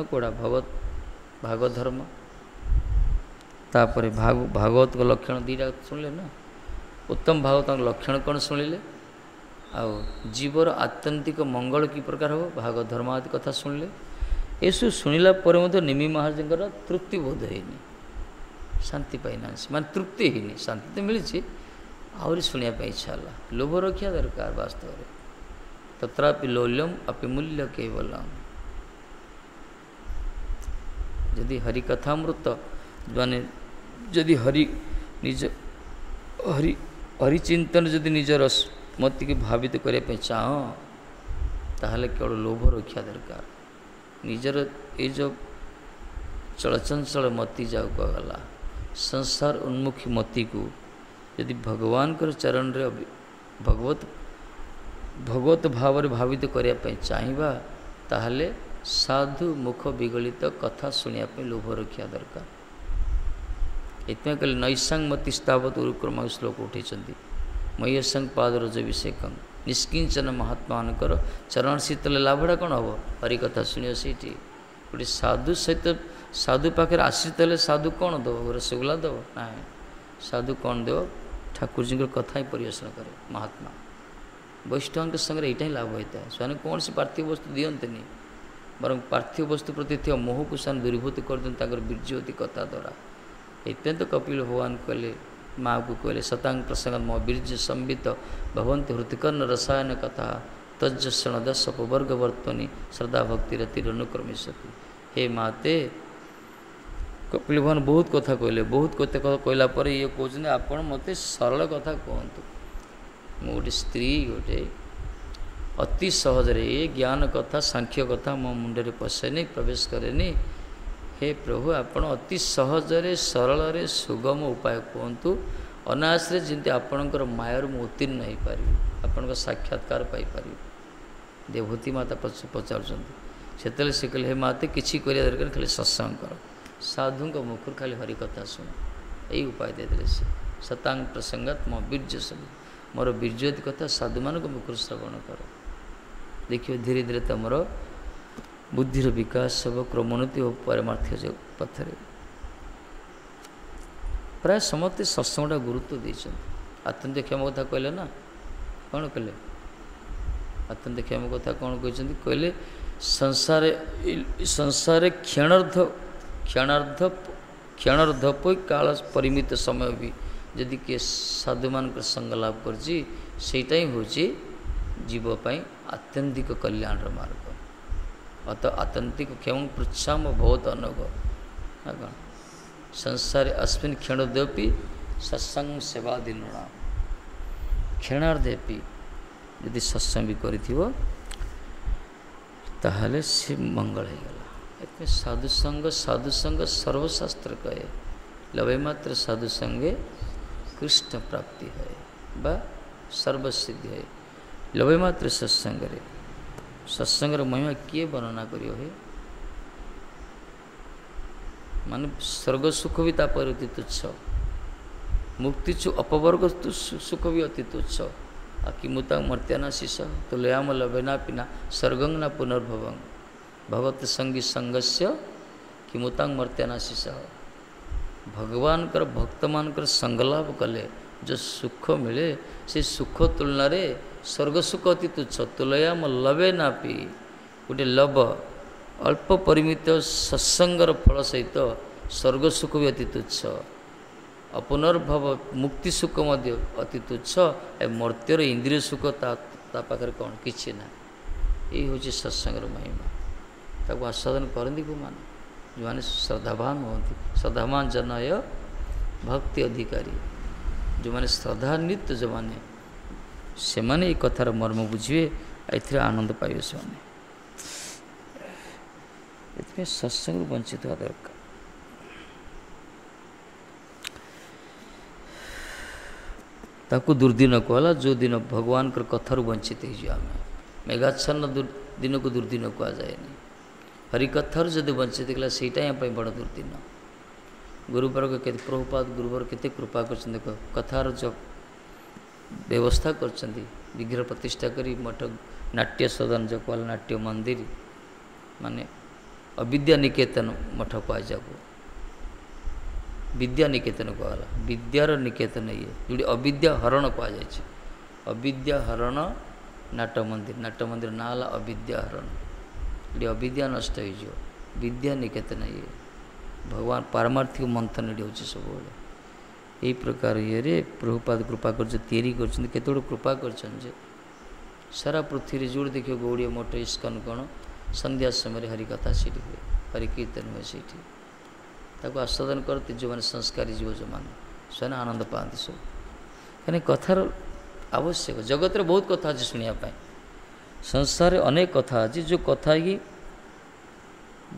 कौड़ा भागवत धर्म तापर भागवत को लक्षण दीटा शुणिले ना उत्तम भागवत लक्षण कौन शुणिले आउ जीवर आत्यंतिक मंगल की प्रकार हो भागवत धर्म आदि कथा शुणिले ये सब शुणिला निमि महाराज तृप्ति बोध है शांति पाईना मान तृप्ति है शांति तो मिली आहरी शुणा इच्छा है लोभ रखा दरकार वास्तव में तत्रापि लौल्यम अपि मूल्य केवलम यदि हरिकथामृत माने जदि हरि निज हरिचिंतन जदि निजर मति की भावित करने चाह ताहले केवल लोभ रखा दरकार निजर ये जो चलचंचल मति जाऊ कहला संसार उन्मुखी मति को यदि भगवान कर चरण रे भगवत भाव भावित करने चाहिए ताहले साधु मुख विगलित कथा शुणा लोभ रखा दरकार इतने कहले नैसांग मतिस्तावत उरुक्रम श्लोक उठे मयसंग पाद रजभिषेकम निष्किंचन महात्मा चरण शीतल लाभटा कौन हम हरिकथा शुणियो से गोटे साधु सहित साधु पाखे आश्रित हेल्ले साधु कौन दब रसगोला दब ना साधु कौन देव ठाकुर जी कथा ही परिवेशन करे महात्मा वैष्णव के संगे यहाँ लाभ होता है से कौन सी पार्थिव वस्तु दियंतनी ବରଂ ପାର୍ଥିବ ବସ୍ତୁ ପ୍ରତି ଥିବା ମୋହକୁ ସେମାନେ ଦୂରୀଭୂତ କରିଦିଅନ୍ତି ତାଙ୍କର ବୀର୍ଯ୍ୟବତୀ କଥା ଦ୍ୱାରା। ଏଥିପାଇଁ ତ କପିଳ ଭଗବାନ କହିଲେ, ମାଆକୁ କହିଲେ ସତାଙ୍ଗ ପ୍ରସଙ୍ଗ ମୋ ବୀର୍ଯ୍ୟ ସମ୍ବିତ ଭବନ୍ତି ହୃତିକର୍ଣ୍ଣ ରସାୟନ କଥା ତଜ୍ଜସ୍ୱଣ ଦଶ ଉପବର୍ଗ ବର୍ତ୍ତନୀ ଶ୍ରଦ୍ଧା ଭକ୍ତି ରତିର ଅନୁକ୍ରମିଷ୍ୟତି। ହେ ମାତେ, କପିଳ ଭଗବାନ ବହୁତ କଥା କହିଲେ, ବହୁତ କଥା କହିଲା ପରେ ଇଏ କହୁଛନ୍ତି ଆପଣ ମୋତେ ସରଳ କଥା କୁହନ୍ତୁ। ମୁଁ ଗୋଟେ ସ୍ତ୍ରୀ, ଗୋଟେ ଅତି ସହଜରେ ଏ ଜ୍ଞାନ କଥା ସାଂଖ୍ୟ କଥା ମୋ ମୁଣ୍ଡରେ ପଶେନି, ପ୍ରବେଶ କରେନି। ହେ ପ୍ରଭୁ, ଆପଣ ଅତି ସହଜରେ ସରଳରେ ସୁଗମ ଉପାୟ କୁହନ୍ତୁ, ଅନାୟାସରେ ଯେମିତି ଆପଣଙ୍କର ମାୟାରୁ ମୁଁ ଉତ୍ତୀର୍ଣ୍ଣ ହୋଇପାରିବି, ଆପଣଙ୍କ ସାକ୍ଷାତକାର ପାଇପାରିବି। ଦେବହୂତି ମାତା ପଚାରୁଛନ୍ତି। ସେତେବେଳେ ସେ କହିଲେ, ହେ ମାତେ କିଛି କରିବା ଦରକାର, ଖାଲି ସତ୍ସଙ୍ଗ କର, ସାଧୁଙ୍କ ମୁଖରୁ ଖାଲି ହରିକଥା ଶୁଣ। ଏଇ ଉପାୟ ଦେଇଦେଲେ ସେ। ସତାଙ୍ଗ ପ୍ରସଙ୍ଗାତ ମୋ ବୀର୍ଯ୍ୟ ସବୁ, ମୋର ବୀର୍ଯ୍ୟବତୀ କଥା ସାଧୁମାନଙ୍କ ମୁଖରୁ ଶ୍ରବଣ କର। ଦେଖିବ ଧୀରେ ଧୀରେ ତୁମର ବୁଦ୍ଧିର ବିକାଶ ହେବ, କ୍ରମୋନ୍ନତି ଓ ପାରମାର୍ଥ୍ୟ ପଥରେ। ପ୍ରାୟ ସମସ୍ତେ ସତ୍ସଙ୍ଗଟା ଗୁରୁତ୍ୱ ଦେଇଛନ୍ତି। ଆତ୍ମୀୟ କ୍ଷମ କଥା କହିଲେ ନା, କ'ଣ କହିଲେ? ଆତ୍ମୀୟ କ୍ଷମ କଥା କ'ଣ କହିଛନ୍ତି? କହିଲେ ସଂସାରେ କ୍ଷଣାର୍ଦ୍ଧ ପଇ କାଳ ପରିମିତ ସମୟ ବି ଯଦି କିଏ ସାଧୁମାନଙ୍କର ସଙ୍ଗ ଲାଭ କରିଛି, ସେଇଟା ହିଁ ହେଉଛି ଜୀବ ପାଇଁ ଆତ୍ୟନ୍ତିକ କଲ୍ୟାଣର ମାର୍ଗ। ଅତ ଆତ୍ୟନ୍ତିକ କ୍ଷମ ପୃଚ୍ଛାମ ବହୁତ ଅନଗ ନା କ'ଣ? ସଂସାରେ ଅସ୍ମିନ୍ କ୍ଷଣୋଦ୍ୟପି ସତ୍ସଙ୍ଗ ସେବାଦିନୁଣା। କ୍ଷଣାର୍ଦ୍ଧେପି ଯଦି ସତ୍ସଙ୍ଗ ବି କରିଥିବ ତାହେଲେ ସେ ମଙ୍ଗଳ ହେଇଗଲା। ଏଥିପାଇଁ ସାଧୁସଙ୍ଗ ସର୍ବଶାସ୍ତ୍ର କହେ, ଲବେ ମାତ୍ର ସାଧୁସଙ୍ଗେ କୃଷ୍ଣ ପ୍ରାପ୍ତି ହଏ ବା ସର୍ବସିଦ୍ଧି ହଏ। ଲବେ ମାତ୍ର ସତ୍ସଙ୍ଗରେ, ସତ୍ସଙ୍ଗର ମହିମା କିଏ ବର୍ଣ୍ଣନା କରିବ? ହେ ମାନେ ସ୍ୱର୍ଗ ସୁଖ ବି ତାପରେ ଅତି ତୁଚ୍ଛ, ମୁକ୍ତି ଅପବର୍ଗ ସୁଖ ବି ଅତି ତୁଚ୍ଛ। କିମୁତା ମର୍ତ୍ୟାନା ଶିଷ ତୁଲୟାମ ଲବେନା ପିନା ସ୍ୱର୍ଗଂ ନା ପୁନର୍ଭବଂ ଭଗତ ସଙ୍ଗୀ ସଙ୍ଗସ୍ୟ କିମୁତାଂ ମର୍ତ୍ୟାନା ଶିଷ। ଭଗବାନଙ୍କର ଭକ୍ତମାନଙ୍କର ସଙ୍ଗଲାଭ କଲେ ଯେଉଁ ସୁଖ ମିଳେ, ସେ ସୁଖ ତୁଳନାରେ ସ୍ୱର୍ଗ ସୁଖ ଅତି ତୁଚ୍ଛ। ତୁଲୟାମ ଲବେ ନା ପି, ଗୋଟେ ଲବ ଅଳ୍ପ ପରିମିତ ସତ୍ସଙ୍ଗର ଫଳ ସହିତ ସ୍ୱର୍ଗ ସୁଖ ବି ଅତି ତୁଚ୍ଛ। ଅପୁନର୍ଭବ ମୁକ୍ତି ସୁଖ ମଧ୍ୟ ଅତି ତୁଚ୍ଛ। ଏ ମର୍ତ୍ତ୍ୟର ଇନ୍ଦ୍ରିୟ ସୁଖ ତା ପାଖରେ କ'ଣ? କିଛି ନାହିଁ। ଏଇ ହେଉଛି ସତ୍ସଙ୍ଗର ମହିମା। ତାକୁ ଆସ୍ୱାଦନ କରନ୍ତି କେଉଁମାନେ? ଯେଉଁମାନେ ଶ୍ରଦ୍ଧାବାନ ହୁଅନ୍ତି। ଶ୍ରଦ୍ଧାବାନ ଜନୟ ଭକ୍ତି ଅଧିକାରୀ, ଯେଉଁମାନେ ଶ୍ରଦ୍ଧାନ୍ୱିତ, ଯେଉଁମାନେ ସେମାନେ ଏଇ କଥାର ମର୍ମ ବୁଝିବେ, ଏଥିରେ ଆନନ୍ଦ ପାଇବେ ସେମାନେ। ଏଥିପାଇଁ ସତ୍ସଙ୍ଗରୁ ବଞ୍ଚିତ ହେବା ଦରକାର। ତାକୁ ଦୁର୍ଦିନ କୁହାଗଲା ଯେଉଁ ଦିନ ଭଗବାନଙ୍କର କଥାରୁ ବଞ୍ଚିତ ହେଇଯିବ ଆମେ। ମେଘାଚ୍ଛନ୍ନ ଦିନକୁ ଦୁର୍ଦିନ କୁହାଯାଏନି। ହରିକଥାରୁ ଯଦି ବଞ୍ଚିତ ହେଲା ସେଇଟା ହିଁ ଆମ ପାଇଁ ବଡ଼ ଦୁର୍ଦିନ। ଗୁରୁବର୍ଗ କେତେ ପ୍ରଭୁପାଦ ଗୁରୁବର୍ଗ କେତେ କୃପା କରିଛନ୍ତି। ଦେଖ, କଥାର ଯେଉଁ ବ୍ୟବସ୍ଥା କରିଛନ୍ତି, ବିଗ୍ରହ ପ୍ରତିଷ୍ଠା କରି ମଠ ନାଟ୍ୟ ସଦନ ଯେଉଁ କୁହାଗଲା, ନାଟ୍ୟ ମନ୍ଦିର ମାନେ ଅବିଦ୍ୟା ନିକେତନ ମଠ କୁହାଯାକୁ, ବିଦ୍ୟା ନିକେତନ କୁହାଗଲା। ବିଦ୍ୟାର ନିକେତନ ଇଏ, ଯେଉଁଠି ଅବିଦ୍ୟା ହରଣ କୁହାଯାଇଛି। ଅବିଦ୍ୟା ହରଣ ନାଟ ମନ୍ଦିର ନାଁ ହେଲା ଅବିଦ୍ୟା ହରଣ। ଏଠି ଅବିଦ୍ୟା ନଷ୍ଟ ହେଇଯିବ। ବିଦ୍ୟା ନିକେତନ ଇଏ, ଭଗବାନ ପାରମାର୍ଥିକ ମନ୍ଥନ ଏଠି ହେଉଛି ସବୁବେଳେ। ଏହି ପ୍ରକାର ଇଏରେ ପ୍ରଭୁପାଦ କୃପା କରିଛନ୍ତି, ତିଆରି କରିଛନ୍ତି। କେତେ ଗୁଡ଼ିଏ କୃପା କରିଛନ୍ତି ଯେ ସାରା ପୃଥିବୀରେ ଯେଉଁଠି ଦେଖିବ ଗୌଡ଼ୀୟ ମଠ, ଇସ୍କନ କ'ଣ, ସନ୍ଧ୍ୟା ସମୟରେ ହରିକଥା ସେଇଠି ହୁଏ, ହରିକୀର୍ତ୍ତନ ହୁଏ ସେଇଠି। ତାକୁ ଆସ୍ୱାଦନ କରନ୍ତି ଯେଉଁମାନେ ସଂସ୍କାରୀ ଜୀବ, ଯେଉଁମାନେ ସେମାନେ ଆନନ୍ଦ ପାଆନ୍ତି ସବୁ। କାହିଁକି କଥାର ଆବଶ୍ୟକ। ଜଗତରେ ବହୁତ କଥା ଅଛି ଶୁଣିବା ପାଇଁ। ସଂସାରରେ ଅନେକ କଥା ଅଛି, ଯେଉଁ କଥା କି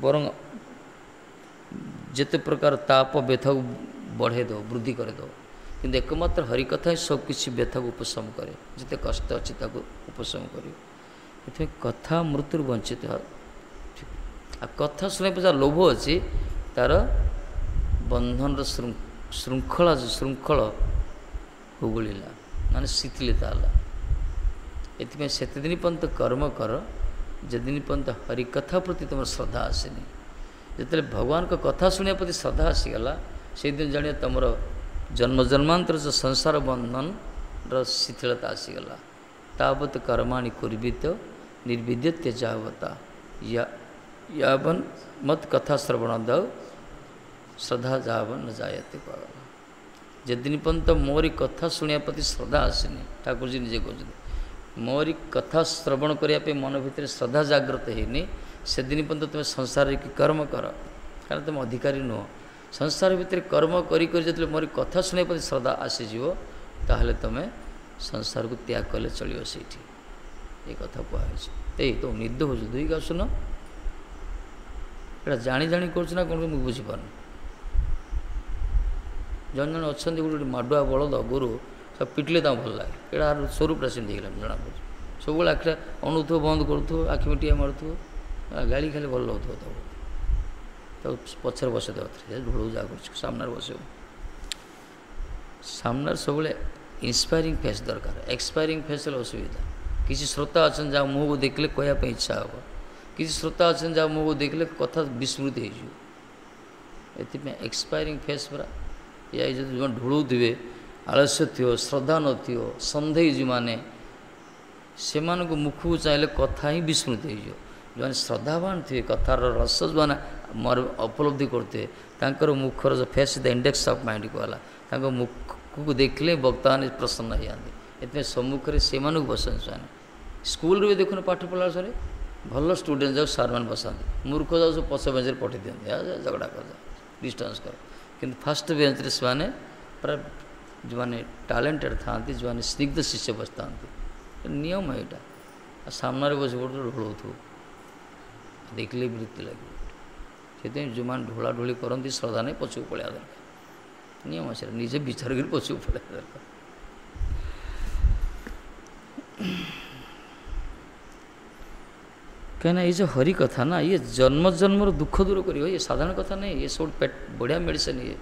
ବରଂ ଯେତେ ପ୍ରକାର ତାପ ବ୍ୟଥାକୁ ବଢ଼େଇ ଦେବ, ବୃଦ୍ଧି କରିଦେବ, କିନ୍ତୁ ଏକମାତ୍ର ହରିକଥା ହିଁ ସବୁକିଛି ବ୍ୟଥାକୁ ଉପଶମ କରେ। ଯେତେ କଷ୍ଟ ଅଛି ତାକୁ ଉପଶମ କରିବ। ଏଥିପାଇଁ କଥା ମୃତ୍ୟୁରୁ ବଞ୍ଚିତ ହେବା। ଆଉ କଥା ଶୁଣିବା ଯାହା ଲୋଭ ଅଛି, ତା'ର ବନ୍ଧନର ଶୃଙ୍ଖଳ ହୁଗୁଳିଲା, ମାନେ ଶିଥିଳତା ହେଲା। ଏଥିପାଇଁ ସେତେଦିନ ପର୍ଯ୍ୟନ୍ତ କର୍ମ କର ଯେଦିନ ପର୍ଯ୍ୟନ୍ତ ହରିକଥା ପ୍ରତି ତୁମର ଶ୍ରଦ୍ଧା ଆସେନି। ଯେତେବେଳେ ଭଗବାନଙ୍କ କଥା ଶୁଣିବା ପ୍ରତି ଶ୍ରଦ୍ଧା ଆସିଗଲା, ସେଇଦିନ ଜାଣିବା ତୁମର ଜନ୍ମଜନ୍ମାନ୍ତର ଯେଉଁ ସଂସାର ବନ୍ଧନର ଶିଥିଳତା ଆସିଗଲା। ତାବତ୍ କର୍ମାଣି କୁର୍ବିତ ନିର୍ବିଦ୍ୟତେ ଯାବତା यावन मत कथा श्रवण दाऊ श्रद्धा जावन न जायते कहला जदिन पर्यंत मोरी कथा शुणा प्रति श्रद्धा आसनी ठाकुर जी निजे कहते मोरी कथा श्रवण करने मन भितर श्रद्धा जागृत होनी से दिन पर्यंत तुम संसार की कर्म कर कारण तुम अधिकारी नुह संसार भितर कर्म करी जो मोरी कथा शुणा प्रति श्रद्धा आसीज ताहले तुम संसार को त्याग कले चलो से ये कथा कहुई तो निद हो दुई का सुन ये जाणी जाणी करना कौन मुझे बुझीपार जन जन अच्छा गोटे माडुआ बलद गुरु सब पिटले भल लगे यहाँ स्वरूप सेमती जना पड़े सब आखिर अणुथ बंद करूँ आखि मिटिया मारूथ गाड़ी खाली भल लगुव तो पचर बसई देव ढोल जा कर सामने बस सामने सब इंस्पायरिंग फेस दरकार एक्सपायरिंग फेस असुविधा किसी श्रोता अच्छा जहाँ मुँह को देखले कहवाई इच्छा हे किसी श्रोता अच्छा जहाँ मुँह को देखले कथा विस्मृति हो एक्सपायरिंग फेस पूरा या जो ढोलुवे आलस्य थी श्रद्धा नी सन्देह जो मैंने से मुख को चाहिए कथा ही विस्मृति हो जो श्रद्धावान थे कथार रस जो मैंने उपलब्धि करते मुखर जो face the index of mind कहला मुख को देखले वक्ता ने प्रसन्न हो जाते इतने सम्मुखें से बसते से स्कूल भी देखुन पाठ पढ़ा सर भल स्टूडेंट जाओ सार मैंने बसाते मूर्ख जाओ सब पछ बेंच पठे दिखते झगड़ा कर डिस्टेंस कर किंतु फास्ट बेंच से मैंने पूरा जो मैंने टैलेंटेड था जो मैंने स्निग्ध शिष्य बसता नियम है यहाँ सामने बस गोटे ढोलू देखले विरक्ति लगे से जो मैंने ढोला ढोली करती श्रद्धा नहीं पछक पड़ा दरकार नियम से निजे विचार कर पछक पड़ा दरकार कहना ये जो हरि कथा ना ये जन्म जन्मर दुख दूर कर ये साधारण कथा नहीं ये सब पेट बढ़िया मेडिसिन ये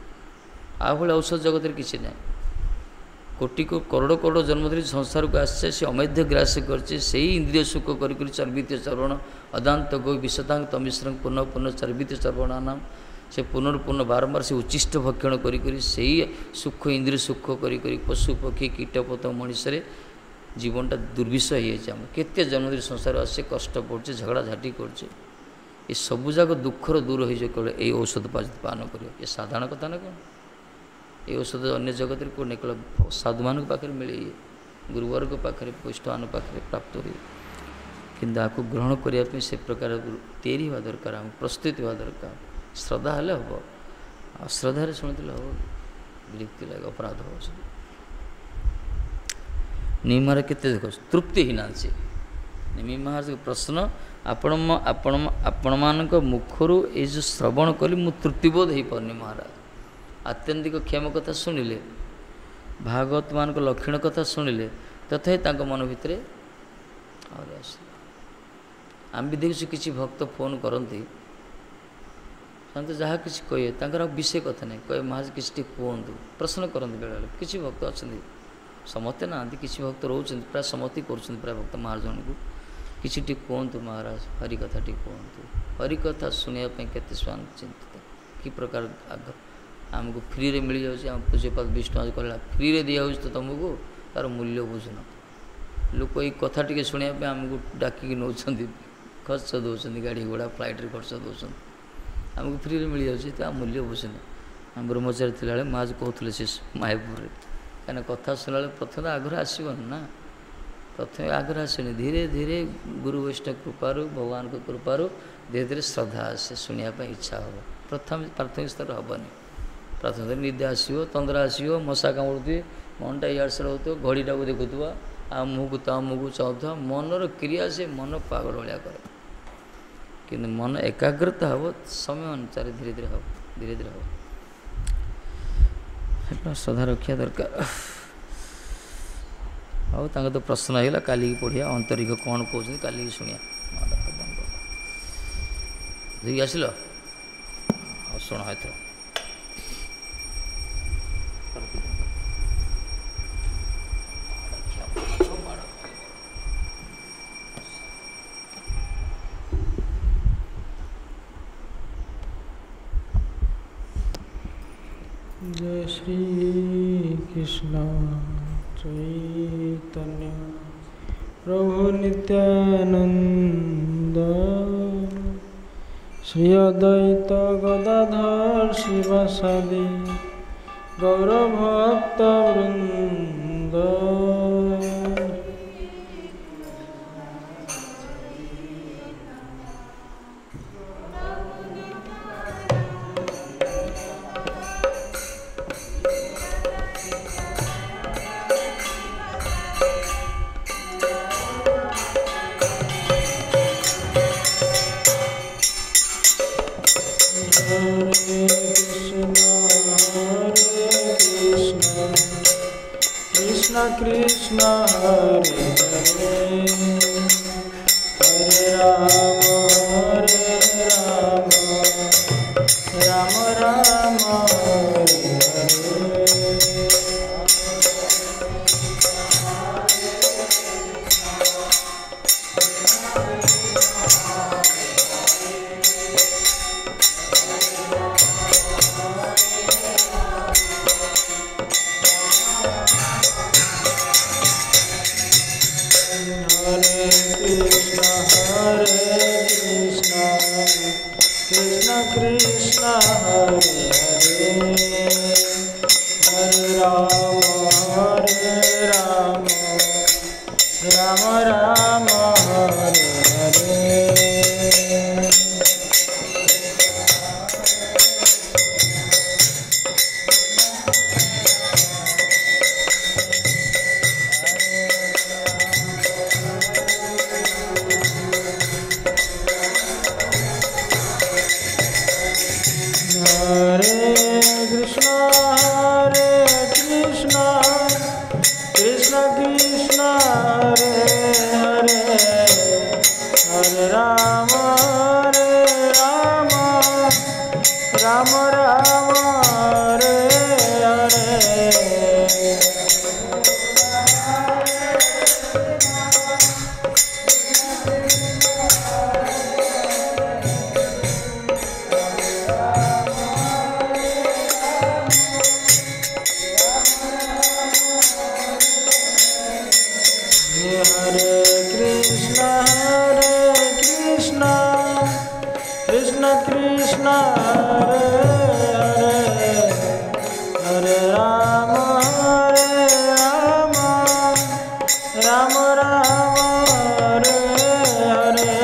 आ भाई औषध जगत किसी ना कोटि को करोड़ करोड़ जन्म धरी संसार को आसे से अमेध्य ग्रास कर इंद्रिय सुख कर चर्वित चर्वण अदांत गो विशतांग तमिश्र पुनः पुनः चर्वित चर्वणा नाम से पुनर्पुनः बारंबार से उच्चिष्ट भक्षण करी सुख इंद्रिय सुख करी पशु पक्षी कीटपत मनुष्य जीवनटा दुर्विष हो केते जन्मधरी संसार आसे कष्ट पड़े झगड़ा झाटी कर सबू जाक दुखर दूर हो ये औषध पान कर ये साधारण कथा ना कौन ये औषध अन्य जगत को निकल साधु मान पाखे मिले गुरुवर के पाखे वैष्णव मान पाखे प्राप्त हुए किंतु आपको ग्रहण करने से प्रकार तैयारी हवा दरकार आम प्रस्तुत हवा दरकार श्रद्धा हेल्ले हम अश्रद्धार शुणुले हम विरक्ति लगे अपराध हो निमी महाराज केते देख तृप्तिहीन से निमी महाराज प्रश्न आपण मान मुखर ये जो श्रवण कली मु तृप्तिबोध हो पारनी महाराज आत्यंतिक क्षेम कथा शुणिले भागवत मान लक्षण कथा शुणिले तथापि मन भितर आम भी देखु किसी भक्त फोन करती जहाँ किसी कहे विषय कथा नहीं कहे महाराज किसी कहतु प्रश्न करते बेले बेले किसी भक्त अच्छा समस्ते ना किसी भक्त रोच प्राय समस्ते कर प्राय भक्त महाराज को किसी कहतु महाराज हरि कथा कहतु हरि कथा शुणापी के चिंतित कि प्रकार आग्रह आमको फ्री रे मिल जाऊँ आम पूज्यपाद विष्णु कहला फ्री रे दिया तो तुमको तार मूल्य बुझुन लोक ये कथा टी शुणापी आमको डाकिक नौ खर्च दौरान गाड़ी घोड़ा फ्लाइट रे खर्च दौरान आमको फ्री रे मिल जाऊँ तो मूल्य बुझुन आम ब्रह्मचारी थी महाराज कहते से मायापुर कहीं कथा शुणा प्रथम आग्रह आसबन ना प्रथम आग्रह आसनी धीरे धीरे गुरु वैष्णव कृपार भगवान को कृपार धीरे धीरे श्रद्धा आसे शुणापी इच्छा हम प्रथम प्राथमिक स्तर हेनी प्राथमिक स्तर निद आसो तंद्रा आसो मशा कामुड़े मनटा इड़ से हो घड़ीटा को देखुवा आ मुँह को ता मुँह को चाहूँ मनर क्रिया से मन पागल भाया करे कि मन एकाग्रता हम समय अनुसार धीरे धीरे हम धीरे धीरे हम श्रद्धा रखा दरकार आउ तो प्रश्न है काली पढ़िया अंतरिक्ष कौन कहते काली शुणिया धोई आसिल शुण है जय श्री कृष्ण चैतन्य प्रभु नित्यानंद श्री अद्वैत गदाधर शिवासादि गौरभक्तवृन्द। कृष्ण हरे हरे हरे राम राम राम हरे हरे। कृष्ण हरे हरे हरे राम राम राम हरे हरे। हरे कृष्ण कृष्ण कृष्ण हरे हरे हरे राम राम राम हरे हरे। हरे कृष्ण कृष्ण कृष्ण हरे हरे हरे राम राम हरे हरे। हरे कृष्ण कृष्ण कृष्ण हरे हरे हरे राम राम राम हरे हरे।